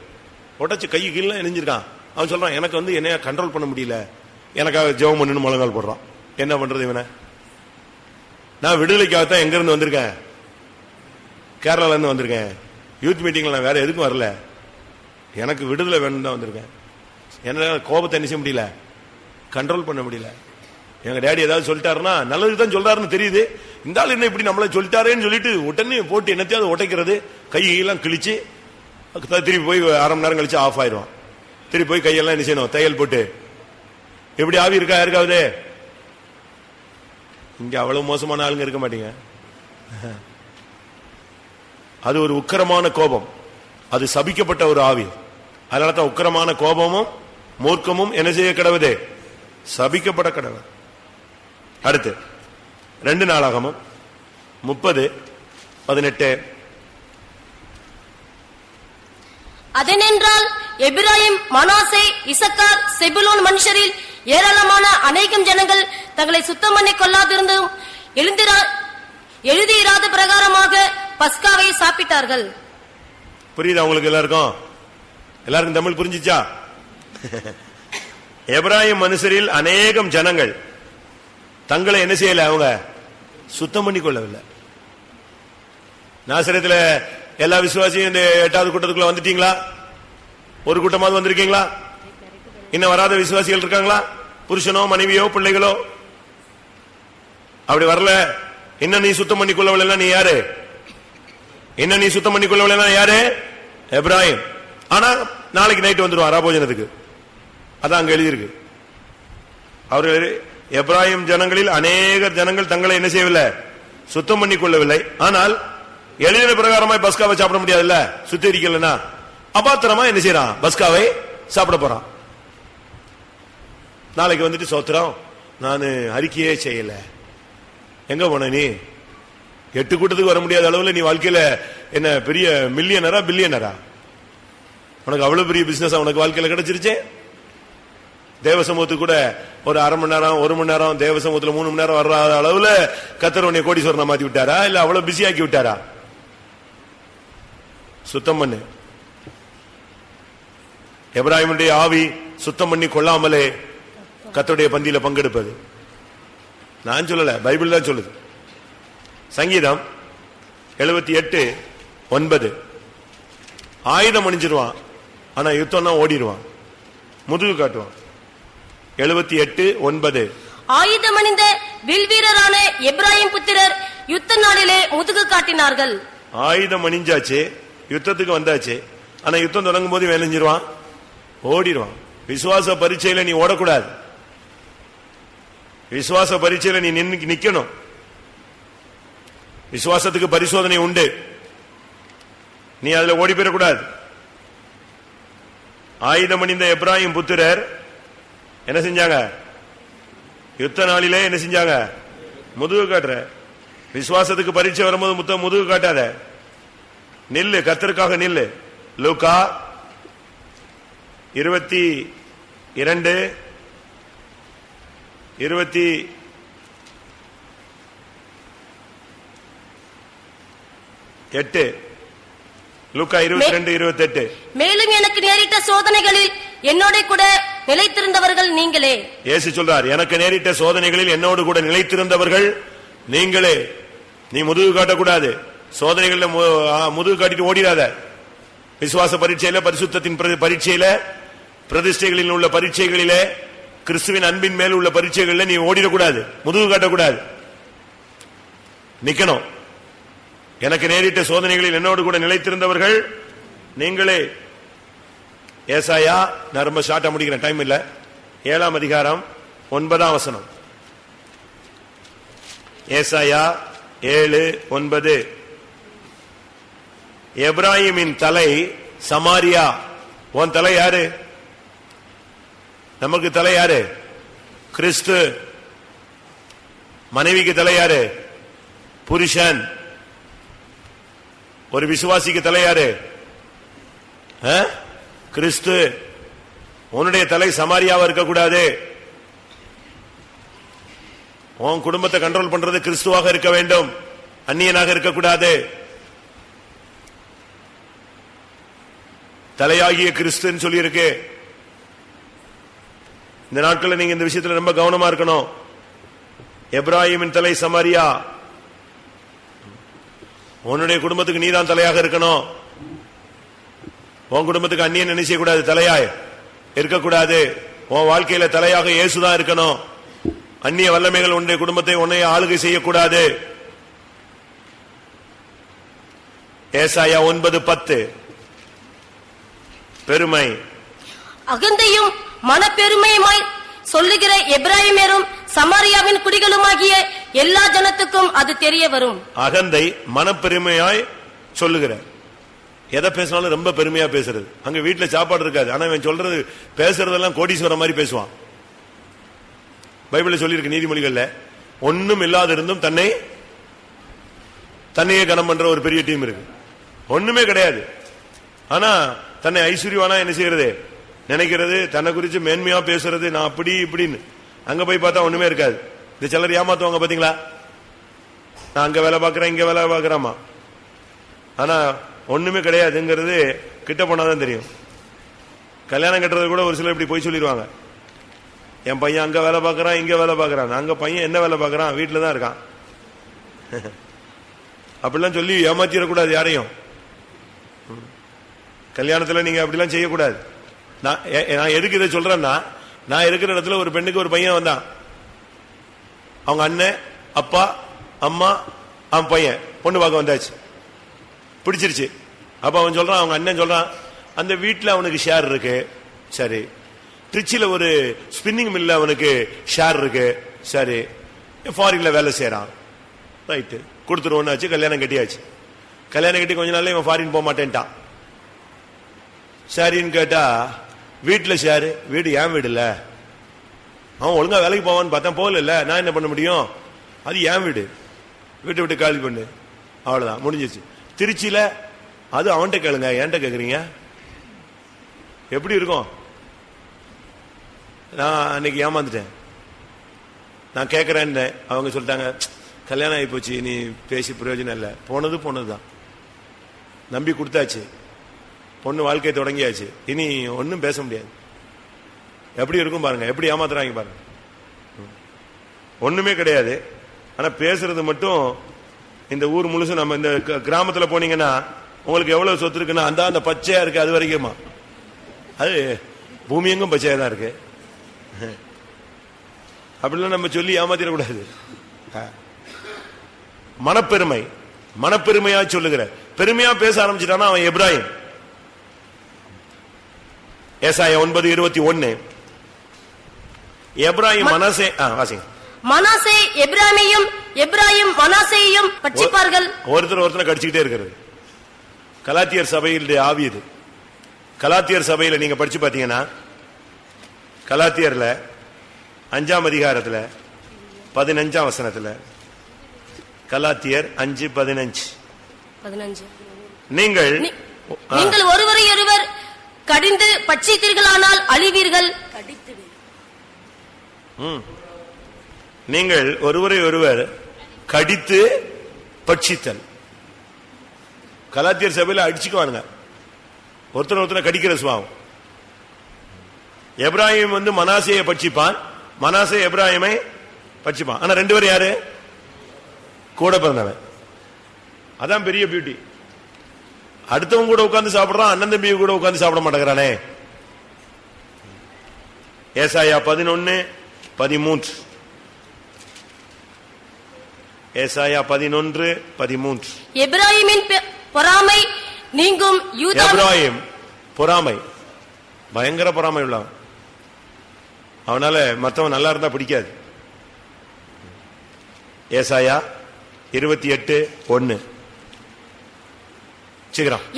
உடைச்சு கை கீழே நெஞ்சிருக்கான். அவன் சொல்றான், எனக்கு என்னைய கண்ட்ரோல் பண்ண முடியல, எனக்காக ஜெபம் பண்ணுன்னு முழங்கால் போடுறான். என்ன பண்றது இவனை? நான் விடுதலைக்காகத்தான் எங்க இருந்து வந்திருக்கேன், கேரளால இருந்து வந்திருக்கேன். யூத் மீட்டிங்ல நான் வேற எதுக்கும் வரல, எனக்கு விடுதலை வேணும் தான் வந்திருக்கேன். என்ன கோபத்தை என்ன செய்ய முடியல, கண்ட்ரோல் பண்ண முடியல. எங்க டேடி ஏதாவது சொல்லிட்டாருன்னா நல்லதுதான் சொல்றாருன்னு தெரியுது, இந்த ஆள் என்ன இப்படி நம்மள சொல்லிட்டாரேன்னு சொல்லிட்டு உடனே போட்டு என்னத்தையாவது உடைக்கிறது, கையெல்லாம் கிழிச்சு திருப்பி போய் அரை மணி நேரம் கழிச்சு ஆஃப் ஆயிடுவான். திருப்பி போய் கையெல்லாம் என்ன செய்யணும், தையல் போட்டு. எப்படி ஆவி இருக்கா யாருக்காவது? இங்க அவ்வளவு மோசமான ஆளுங்க இருக்க மாட்டீங்க. அது ஒரு உக்கிரமான கோபம், அது சபிக்கப்பட்ட ஒரு ஆவி. அதனாலதான் உக்கிரமான கோபமும் மூர்க்கமும் என்ன செய்ய கடவுதே, சபிக்கப்பட கடவுள். அடுத்து 2 நாளாகமம் 30:18 அதனென்றால் எபிராயிம், மனாசே, இசக்கார், செபுலோன் மனுஷரில் ஏராளமான அநேகம் ஜனங்கள் தங்களை சுத்தம் பண்ணி கொள்ளாதிருந்தும் எழுதியிராத பிரகாரமாக பஸ்காவை சாப்பிட்டார்கள். புரியுதா உங்களுக்கு? எல்லாருக்கும் தமிழ் புரிஞ்சிச்சா? எபிராயிம் மனுஷரில் அநேகம் ஜனங்கள் தங்களை என்ன செய்யல, அவங்க சுத்தம் பண்ணி கொள்ளவில்லை. நாசரேத்துல எல்லா விசுவாசியும் இந்த 8வது கூட்டத்துக்குள்ள வந்துட்டீங்களா? ஒரு கூட்டமாவது வந்திருக்கீங்களா? இன்னும் வராத விசுவாசிகள் இருக்காங்களா? புருஷனோ மனைவியோ பிள்ளைகளோ அப்படி வரல. இன்னும் நீ சுத்தம் பண்ணி கொள்ளவில்லை, நீ யாரு? இன்னும் நீ சுத்தம் பண்ணி கொள்ளவில்லை யாரு? எபிராயிம். ஆனா நாளைக்கு நைட்டு வந்துருவான் ராபோஜனத்துக்கு. அதான் அங்க எழுதியிருக்கு. அவர்கள் எபிராயிம் ஜனங்களில் அநேக ஜனங்கள் தங்களை என்ன செய்யவில்லை, சுத்தம் பண்ணி கொள்ளவில்லை. ஆனால் எழுதின பிரகாரமாய் பஸ்காவை சாப்பிட முடியாதுல்ல, சுத்திகரிக்கலன்னா அபாத்திரமா என்ன செய்யறான், பஸ்காவை சாப்பிட போறான். நாளைக்கு வந்துட்டு சோத்திரம், நான் அறிக்கையே செய்யல. எங்க போன நீ? 8 கூட்டத்துக்கு வர முடியாத அளவுல நீ வாழ்க்கையில என்ன பெரிய மில்லியனரா பில்லியனரா? உனக்கு அவ்வளவு பெரிய பிசினஸ் உனக்கு வாழ்க்கையில கிடைச்சிருச்சே. தேவ சமூகத்துக்கு கூட ஒரு அரை மணி நேரம் 1 மணி நேரம், தேவ சமூகத்துல 3 மணி நேரம் வர்ற அளவுல கர்த்தர் உன்னை கோடீஸ்வரனா மாத்தி விட்டாரா, இல்ல அவ்வளவு பிஸி ஆக்கி விட்டாரா? சுத்தம் பண்ணு. எபிராயிமுடைய ஆவி சுத்தம் பண்ணி கொள்ளாமலே கர்த்தருடைய பந்தியில பங்கெடுப்பது. நான் சொல்லல, பைபிள் தான் சொல்லுது. சங்கீதம் 78:9 ஆயுதம் அணிஞ்சிருவான், ஆனா யுத்தம்னா ஓடிடுவான், முதுகு காட்டுவான். 78:9 ஆயுதம் அணிந்த வில்வீரரான எபிராயிம் புத்திரர் யுத்த நாளிலே முதுகு காட்டினார்கள். ஆயுதம் அணிஞ்சாச்சு, யுத்தத்துக்கு வந்தாச்சு, ஆனா யுத்தம் தொடங்கும் போது வேலைஞ்சிருவான், ஓடிடுவான். விசுவாச பரீட்சையில நீ ஓடக்கூடாது. விசுவாச பரீட்சையில நீ நிக்கணும். விசுவாசத்துக்கு பரிசோதனை உண்டு, நீ அதுல ஓடி போயிடக்கூடாது. ஆயுதம் அணிந்த எப்ராஹிம் புத்திரர் என்ன செஞ்சாங்க? யுத்த நாளிலே என்ன செஞ்சாங்க? முதுகு காட்டுற. விசுவாசத்துக்கு பரீட்சை வரும்போது முதுகு காட்டாத, நில்லு, கர்த்தருக்காக நில்லு. லூக்கா 22:28. லூக்கா 22:28. மேலும் எனக்கு நேரிட்ட சோதனைகளில் என்னோட கூட நிலைத்திருந்தவர்கள் நீங்களே. இயேசு சொல்றார், எனக்கு நேரிட்ட சோதனைகளில் என்னோடு கூட நிலைத்திருந்தவர்கள் நீங்களே. நீ முதுகு காட்டக்கூடாது, சோதனைகள்ல முதுகு காட்டிட்டு ஓடிடாத. விசுவாச பரீட்சையில, பரிசுத்தத்தின் பரீட்சையில, பிரதிஷ்டைகளில் உள்ள பரீட்சைகளிலே, கிறிஸ்துவின் அன்பின் மேல் உள்ள பரீட்சைகள்ல நீ ஓடிடக்கூடாது, முதுகு காட்டக்கூடாது, நிக்கணும். எனக்கு நேரிட்ட சோதனைகளில் என்னோடு கூட நிலைத்திருந்தவர்கள் நீங்களே. ஏசாயா, நான் ரொம்ப ஷார்ட்டா முடிக்கிறேன், டைம் இல்ல. 7ஆம் அதிகாரம் 9ஆம் வசனம். ஏசாயா 7:9. எப்ராஹிமின் தலை சமாரியா. உன் தலை யாரு? நமக்கு தலை யாரு? கிறிஸ்து. மனைவிக்கு தலை யாரு? புருஷன். ஒரு விசுவாசிக்கு தலை யாரு? கிறிஸ்து. உன்னுடைய தலை சமாரியாவா இருக்கக்கூடாது. உன் குடும்பத்தை கண்ட்ரோல் பண்றது கிறிஸ்துவாக இருக்க வேண்டும், அந்நியனாக இருக்கக்கூடாது. தலையாகிய கிறிஸ்துன்னு சொல்லி இருக்கு. இந்த நாட்களில் நீங்க இந்த விஷயத்துல ரொம்ப கவனமா இருக்கணும். எப்ராஹிமின் தலை சமாரியா. உன்னுடைய குடும்பத்துக்கு நீதான் தலையாக இருக்கணும். உன் குடும்பத்துக்கு அந்நியன் என்ன செய்யக்கூடாது, தலையாய் இருக்கக்கூடாது. உன் வாழ்க்கையில தலையாக இயேசுதான் இருக்கணும். அந்நிய வல்லமைகள் உன்னுடைய குடும்பத்தை உன்னை ஆளுகை செய்யக்கூடாது. ஏசாயா 9:10. பெருமை, அகந்தையும் மனப்பெருமையுமாய் சொல்லுகிற எப்ராஹிமரும் சமாரியாவின் குடிகளுமாகிய எல்லா ஜனத்துக்கும் அது தெரிய வரும். அகந்தை, மனப்பெருமையாய் சொல்லுகிற. எதை பேசினாலும் ரொம்ப பெருமையா பேசுறது. அங்க வீட்டுல சாப்பாடு இருக்காது, ஆனா இவன் சொல்றது பேசுறதெல்லாம் கோடீஸ்வரம் மாதிரி பேசுவான். பைபிள்ல சொல்லியிருக்கு, நீதிமொழிகள்ல, ஒன்னும் இல்லாத இருந்தும் தன்னையே கனம் பண்ற ஒரு பெரிய டீம் இருக்கு. ஒண்ணுமே கிடையாது, ஆனா தன்னை ஐஸ்வர்யவானா என்ன செய்யறது, நினைக்கிறது, தன்னை குறிச்சு மேன்மையா பேசுறது, நான் அப்படி இப்படின்னு. அங்க போய் பார்த்தா ஒண்ணுமே இருக்காது. இந்த சிலர் ஏமாத்துவாங்க பாத்தீங்களா, நான் அங்க வேலை பாக்குறேன், இங்க வேலை பாக்குறாமா, ஆனா ஒண்ணுமே கிடையாதுங்கிறது கிட்ட போனாதான் தெரியும். கல்யாணம் கட்டுறது கூட ஒரு சிலர் இப்படி போய் சொல்லிடுவாங்க, என் பையன் அங்க வேலை பாக்குறான், இங்க வேலை பாக்குறான். அங்க பையன் என்ன வேலை பாக்குறான், வீட்டுலதான் இருக்கான். அப்படிலாம் சொல்லி ஏமாத்திடக்கூடாது யாரையும். கல்யாணத்துல நீங்க அப்படிலாம் செய்யக்கூடாது. நான் எதுக்கு இதை சொல்றேன்னா, நான் இருக்கிற இடத்துல ஒரு பெண்ணுக்கு ஒரு பையன் வந்தான். அவங்க அண்ணன், அப்பா, அம்மா, அவன் பையன் பொண்ணு பார்க்க வந்தாச்சு. பிடிச்சிருச்சு. அப்ப அவன் சொல்றான், அவங்க அண்ணன் சொல்றான், அந்த வீட்டுல அவனுக்கு ஷேர் இருக்கு. சரி. திருச்சியில ஒரு ஸ்பின்னிங் மில்ல அவனுக்கு ஷேர் இருக்கு. சரி. ஃபாரின்ல வேலை செய்யறான். ரைட்டு, கொடுத்துருவோன்னு ஆச்சு. கல்யாணம் கட்டியாச்சு. கல்யாணம் கட்டி கொஞ்ச நாள்ல இவன் ஃபாரின் போக மாட்டேன்ட்டான். சரின்னு கேட்டா, வீட்டுல ஷேர், வீடு ஏன் வீடு இல்ல, அவன் ஒழுங்கா வேலைக்கு போவான்னு பார்த்தா போகல. நான் என்ன பண்ண முடியும், அது ஏன் வீடு, வீட்டை விட்டு காலி பண்ணு, அவ்வளவுதான், முடிஞ்சிச்சு. திருச்சியில அது அவன்கிட்ட கேளுங்க, ஏன்ட்ட கேக்குறீங்க, எப்படி இருக்கும். நான் அன்னைக்கு ஏமாந்துட்டேன். நான் கேட்கறேன்னு அவங்க சொல்லிட்டாங்க, கல்யாணம் ஆகி போச்சு, நீ பேசி பிரயோஜனம் இல்லை, போனதுதான், நம்பி கொடுத்தாச்சு, பொண்ணு வாழ்க்கையை தொடங்கியாச்சு, இனி ஒன்னும் பேச முடியாது. எப்படி இருக்கும் பாருங்க, எப்படி ஏமாத்துறாங்க பாருங்க. ஒண்ணுமே கிடையாது, ஆனா பேசுறது மட்டும். இந்த ஊர் முழுசும், நம்ம இந்த கிராமத்துல போனீங்கன்னா உங்களுக்கு எவ்வளவு சொத்து இருக்குன்னா, அந்த பச்சையா இருக்கு, அது வரைக்குமா, அது பூமி எங்கும் பச்சையா தான் இருக்கு. அப்படிலாம் நம்ம சொல்லி ஏமாத்திடக்கூடாது. மனப்பெருமை, மனப்பெருமையா சொல்லுகிற, பெருமையா பேச ஆரம்பிச்சுட்டானா அவன் எப்ராஹிம். ஏசாயா 9:21. எப்ராஹிம் மனாசே, வாசிங்க. மனாசே எப்ராஹிமையும், எப்ராஹிம் மனாசேயையும் பட்சிப்பார்கள். ஒருத்தர் கடிச்சுக்கிட்டே இருக்கிறது. கலாத்தியர் சபையிலுடைய ஆவி இது. கலாத்தியர் சபையில நீங்க படிச்சு பாத்தீங்கன்னா கலாத்தியர்ல 5ஆம் அதிகாரத்துல 15ஆம் வசனத்துல கலாத்தியர் 5:15 நீங்கள் ஒருவரை ஒருவர் கடிந்து பட்சித்தீர்களானால் அழிவீர்கள். நீங்கள் ஒருவரை ஒருவர் கடித்து பட்சித்தல். கலாத்தியர் சபையில அடிச்சுக்குவானுங்க, ஒருத்தர் கடிக்கிற சுபாவம். எப்ராஹிம் மனாசேயை பட்சிப்பான், மனாசே எப்ராஹிமை பட்சிப்பான். ஆனா 2 பேரும் யாரு? கூட பிறந்தவன். அதான் பெரிய பியூட்டி. அடுத்தவங்க கூட உட்கார்ந்து சாப்பிடுறான், அண்ணன் தம்பி கூட உட்கார்ந்து சாப்பிட மாட்டேங்கிறானே. ஏசாயா 11:13. ஏசாயா 11:13. எப்ராஹிமின் பொறாமை நீங்கும். எப்ராஹிம் பொறாமை, பயங்கர பொறாமை உள்ளவன். அவனால மத்தவன் நல்லா இருந்தா பிடிக்காது. ஏசாயா 28:1.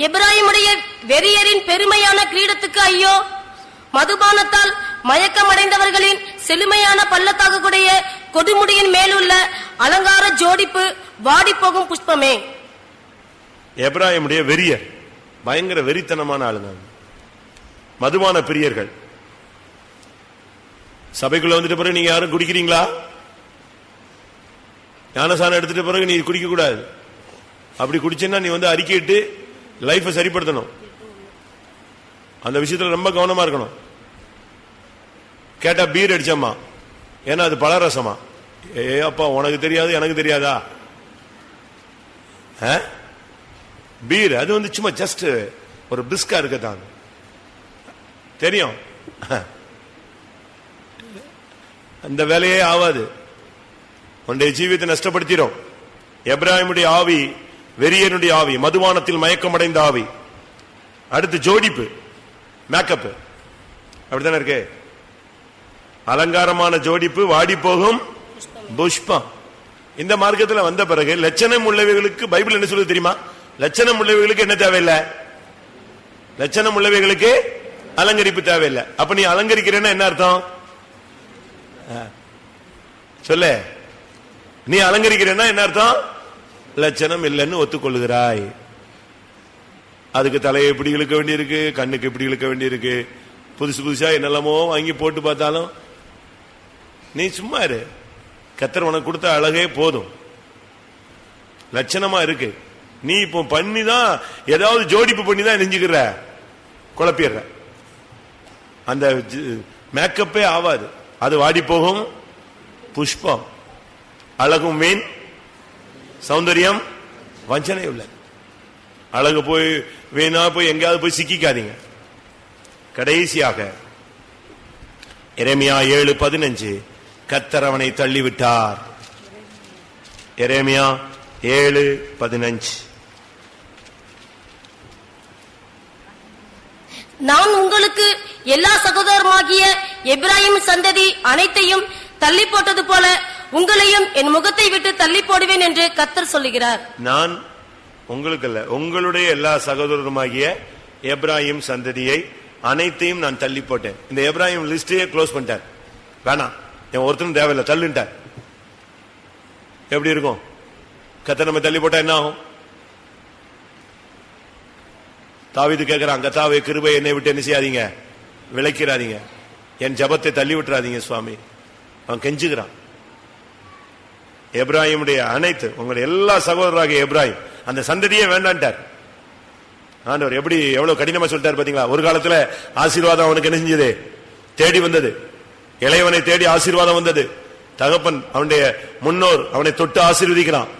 எப்ராஹிமுடைய வெறியரின் பெருமையான கிரீடத்துக்கு ஐயோ, மதுபானத்தால் மயக்கமடைந்தவர்களின் செழுமையான பள்ளத்தாக்குடைய கொடுமுடியின் மேலுள்ள அலங்கார ஜோடிப்பு வாடி போகும் புஷ்பமே. எப்ராஹிமுடைய வெறியர் பயங்கர வெறித்தனமான ஆளுங்க, மதுபான பிரியர்கள். சபைக்குள்ள வந்துட்டு பிறகு நீங்க யாரும் குடிக்கிறீங்களா? ஞானசானம் எடுத்துட்டு பிறகு நீ குடிக்க கூடாது. அப்படி குடிச்சேன்னா நீ அறிக்கையிட்டு லைஃபை சரிப்படுத்தணும். அந்த விஷயத்துல ரொம்ப கவனமா இருக்கணும். கேட்டா பீர் அடிச்சம்மா, ஏன்னா அது பலரசமா. ஏ அப்பா, உனக்கு தெரியாது எனக்கு தெரியாதா? பீர் அது சும்மா ஜஸ்ட் ஒரு பிஸ்கா இருக்கத்தான் தெரியும். அந்த வேலையே ஆவாது, உன்னுடைய ஜீவியத்தை நஷ்டப்படுத்திடும். எப்ராஹிமுடைய ஆவி வெறியனுடைய ஆவி, மதுபானத்தில் மயக்கமடைந்த ஆவி. அடுத்து ஜோடிப்பு, மேக்கப், அப்படித்தானே இருக்கு. அலங்காரமான ஜோடிப்பு, வாடி போகும் புஷ்பம். இந்த மார்க்கத்தில் வந்த பிறகு லட்சணம் உள்ளவைகளுக்கு பைபிள் என்ன சொல்லுது தெரியுமா? லட்சணம் உள்ளவைகளுக்கு என்ன தேவையில்லை? லட்சணம் உள்ளவைகளுக்கு அலங்கரிப்பு தேவையில்லை. அப்ப நீ அலங்கரிக்கிறேன்னா என்ன அர்த்தம் சொல்ல? நீ அலங்கரிக்கிறேன்னா என்ன அர்த்தம்? லட்சணம் இல்லைன்னு ஒத்துக்கொள்ளுகிறாய். அதுக்கு தலையை இப்படி இழுக்க வேண்டியிருக்கு, கண்ணுக்கு இப்படி இழுக்க வேண்டியிருக்கு, புதுசா என்னெல்லாமோ வாங்கி போட்டு பார்த்தாலும் நீ சும்மா இரு. கர்த்தர் உனக்கு கொடுத்த அழகே போதும், லட்சணமா இருக்கு. நீ இப்போ பண்ணிதான் ஏதாவது ஜோடிப்பு பண்ணிதான் நெஞ்சுக்கிற, குழப்பிடுற. அந்த மேக்கப்பே ஆவாது, அது வாடி போகும் புஷ்பம். அழகும் மீன், சௌந்தரியம் வஞ்சனை உள்ள. அழகு போய் வேணா போய் எங்கேயாவது போய் சிக்கிக்காதீங்க. கடைசியாக எரேமியா 7:15, கர்த்தர் அவனை தள்ளிவிட்டார். எரேமியா 7:15. நான் உங்களுக்கு எல்லா சகோதரமாகிய எப்ராஹிம் சந்ததி அனைத்தையும் தள்ளி போட்டது போல உங்களையும் என் முகத்தை விட்டு தள்ளி போடுவேன் என்று கர்த்தர் சொல்லுகிறார். நான் உங்களுக்கு அல்ல, உங்களுடைய எல்லா சகோதரருமாகிய எப்ராஹிம் சந்ததியை அனைத்தையும் நான் தள்ளி போட்டேன். இந்த எப்ராஹிம் லிஸ்டையே க்ளோஸ் பண்ணிட்டார். வேணாம், என் ஒருத்தரும் தேவையில்லை, தள்ளுட்டார். எப்படி இருக்கும்? கர்த்தர் நம்ம தள்ளி போட்டா என்ன ஆகும்? தாவீது கேட்கிறான், கர்த்தாவே கிருபை என்னை விட்டு என்ன செய்யாதீங்க, விலக்கிறாதீங்க, என் ஜபத்தை தள்ளி விட்டுறாதீங்க சுவாமி. அவன் கெஞ்சுகிறான். எப்ராஹிமுடைய அனைத்து உங்களுடைய எல்லா சகோதரராகிய எப்ராஹிம் அந்த சந்ததியே வேண்டான்ட்டார். ஆண்டவர் எப்படி எவ்வளவு கடினமா சொல்லிட்டார் பாத்தீங்களா? ஒரு காலத்துல ஆசீர்வாதம் அவனுக்கு என்ன செஞ்சது? தேடி வந்தது. இளையவனை தேடி ஆசீர்வாதம் வந்தது. தகப்பன் அவனுடைய முன்னோர் அவனை தொட்டு ஆசீர்வதிக்கிறான்,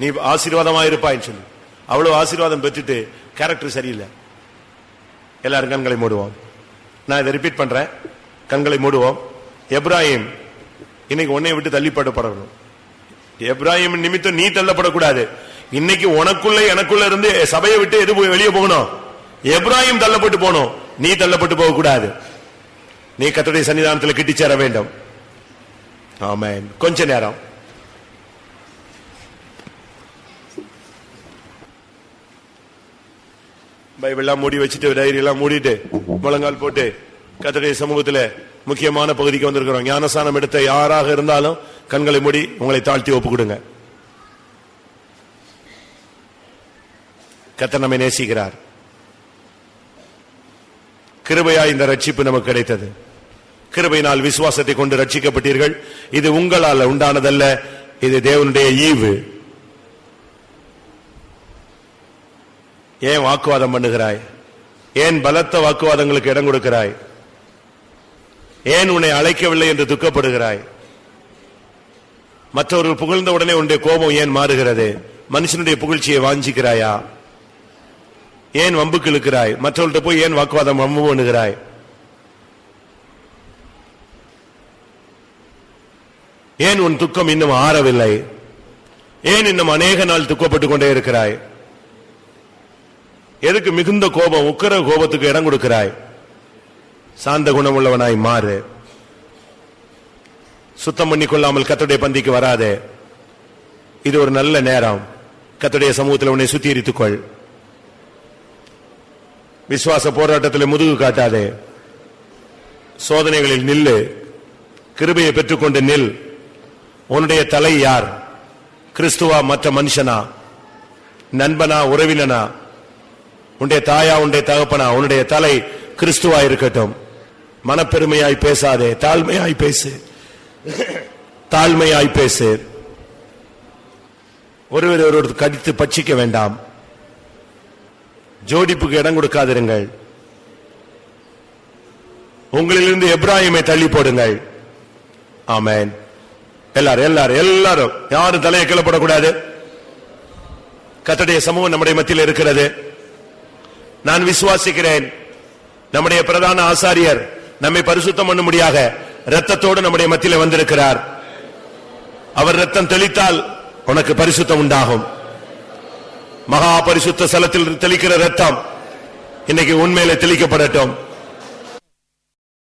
நீ ஆசீர்வாதமா இருப்பாயின்னு சொல்லி. அவ்வளவு ஆசீர்வாதம் பெற்றுட்டு கேரக்டர் சரியில்லை. எல்லாரும் கண்களை மூடுவோம். நான் இதை ரிப்பீட் பண்றேன், கண்களை மூடுவோம். எப்ராஹிம் இன்னைக்கு உன்னை விட்டு தள்ளிப்படப்படணும். எப்ராஹிம் நிமித்தம் நீ தள்ளப்படக்கூடாது. இன்னைக்கு உனக்குள்ள எனக்குள்ள இருந்து சபையை விட்டு எது வெளியே போகணும்? எப்ராஹிம் தள்ளப்பட்டு போகணும், நீ தள்ளப்பட்டு போக கூடாது. நீ கர்த்தருடைய சன்னிதானத்தில் கிட்டி சேர வேண்டும். ஆமென். கொஞ்ச நேரம் பைபிள்லாம் மூடி வச்சுட்டு டைரி எல்லாம் மூடிட்டு முழங்கால் போட்டு கர்த்தருடைய சமூகத்துல முக்கியமான பகுதிக்கு வந்திருக்கிறோம். ஞானஸ்நானம் எடுத்த யாராக இருந்தாலும் கண்களை மூடி உங்களை தாழ்த்தி ஒப்பு கொடுங்க. கர்த்தர் நம்மை நேசிக்கிறார். கிருபையாய் இந்த ரட்சிப்பு நமக்கு கிடைத்தது. கிருபையினால் விசுவாசத்தை கொண்டு ரட்சிக்கப்பட்டீர்கள். இது உங்களால் உண்டானதல்ல, இது தேவனுடைய ஈவு. ஏன் வாக்குவாதம் பண்ணுகிறாய்? ஏன் பலத்த வாக்குவாதங்களுக்கு இடம் கொடுக்கிறாய்? ஏன் உன்னை அழைக்கவில்லை என்று துக்கப்படுகிறாய்? மற்றவர்கள் புகழ்ந்த உடனே உன்னுடைய கோபம் ஏன் மாறுகிறது? மனுஷனுடைய புகழ்ச்சியை வாஞ்சிக்கிறாயா? ஏன் வம்புக்கு இழுக்கிறாய்? மற்றவர்கள்ட்ட போய் ஏன் வாக்குவாதம் வம்பு பண்ணுகிறாய்? ஏன் உன் துக்கம் இன்னும் ஆறவில்லை? ஏன் இன்னும் அநேக நாள் துக்கப்பட்டுக் கொண்டே இருக்கிறாய்? எதுக்கு மிகுந்த கோபம், உக்கிர கோபத்துக்கு இடம் கொடுக்கிறாய்? சாந்த குணம் உள்ளவனாய் மாறு. சுத்தம் பண்ணி கொள்ளாமல் கர்த்தருடைய பந்திக்கு வராதே. இது ஒரு நல்ல நேரம். கர்த்தருடைய சமூகத்தில் உன்னை சுத்திகரித்துக்கொள். விசுவாச போராட்டத்தில் முதுகு காட்டாதே. சோதனைகளில் நில்லு. கிருபையை பெற்றுக்கொண்டு நில். உன்னுடைய தலை யார்? கிறிஸ்துவா, மற்ற மனுஷனா, நண்பனா, உறவினனா, உன்னுடைய தாயா, உன்னுடைய தகப்பனா? உன்னுடைய தலை கிறிஸ்துவா இருக்கட்டும். மனப்பெருமையாய் பேசாதே, தாழ்மையாய் பேசு. தாழ்மையாய் பேசு. ஒருவர் கடித்து பட்சிக்க வேண்டாம். ஜோடிப்புக்கு இடம் கொடுக்காதிருங்கள். உங்களிலிருந்து எப்ராஹிமை தள்ளி போடுங்கள். ஆமென். எல்லாரும் யாரும் தலையை கிளப்படக்கூடாது. கர்த்தருடைய சமூகம் நம்முடைய மத்தியில் இருக்கிறது. நான் விசுவாசிக்கிறேன், நம்முடைய பிரதான ஆசாரியர் நம்மை பரிசுத்தம் பண்ணும்படியாக இரத்தத்தோடு நம்முடைய மத்தியில் வந்திருக்கிறார். அவர் இரத்தம் தெளித்தால் உனக்கு பரிசுத்தம் உண்டாகும். மகா பரிசுத்த ஸ்தலத்தில் தெளிக்கிற இரத்தம் இன்னைக்கு உண்மையிலே தெளிக்கப்படட்டும்.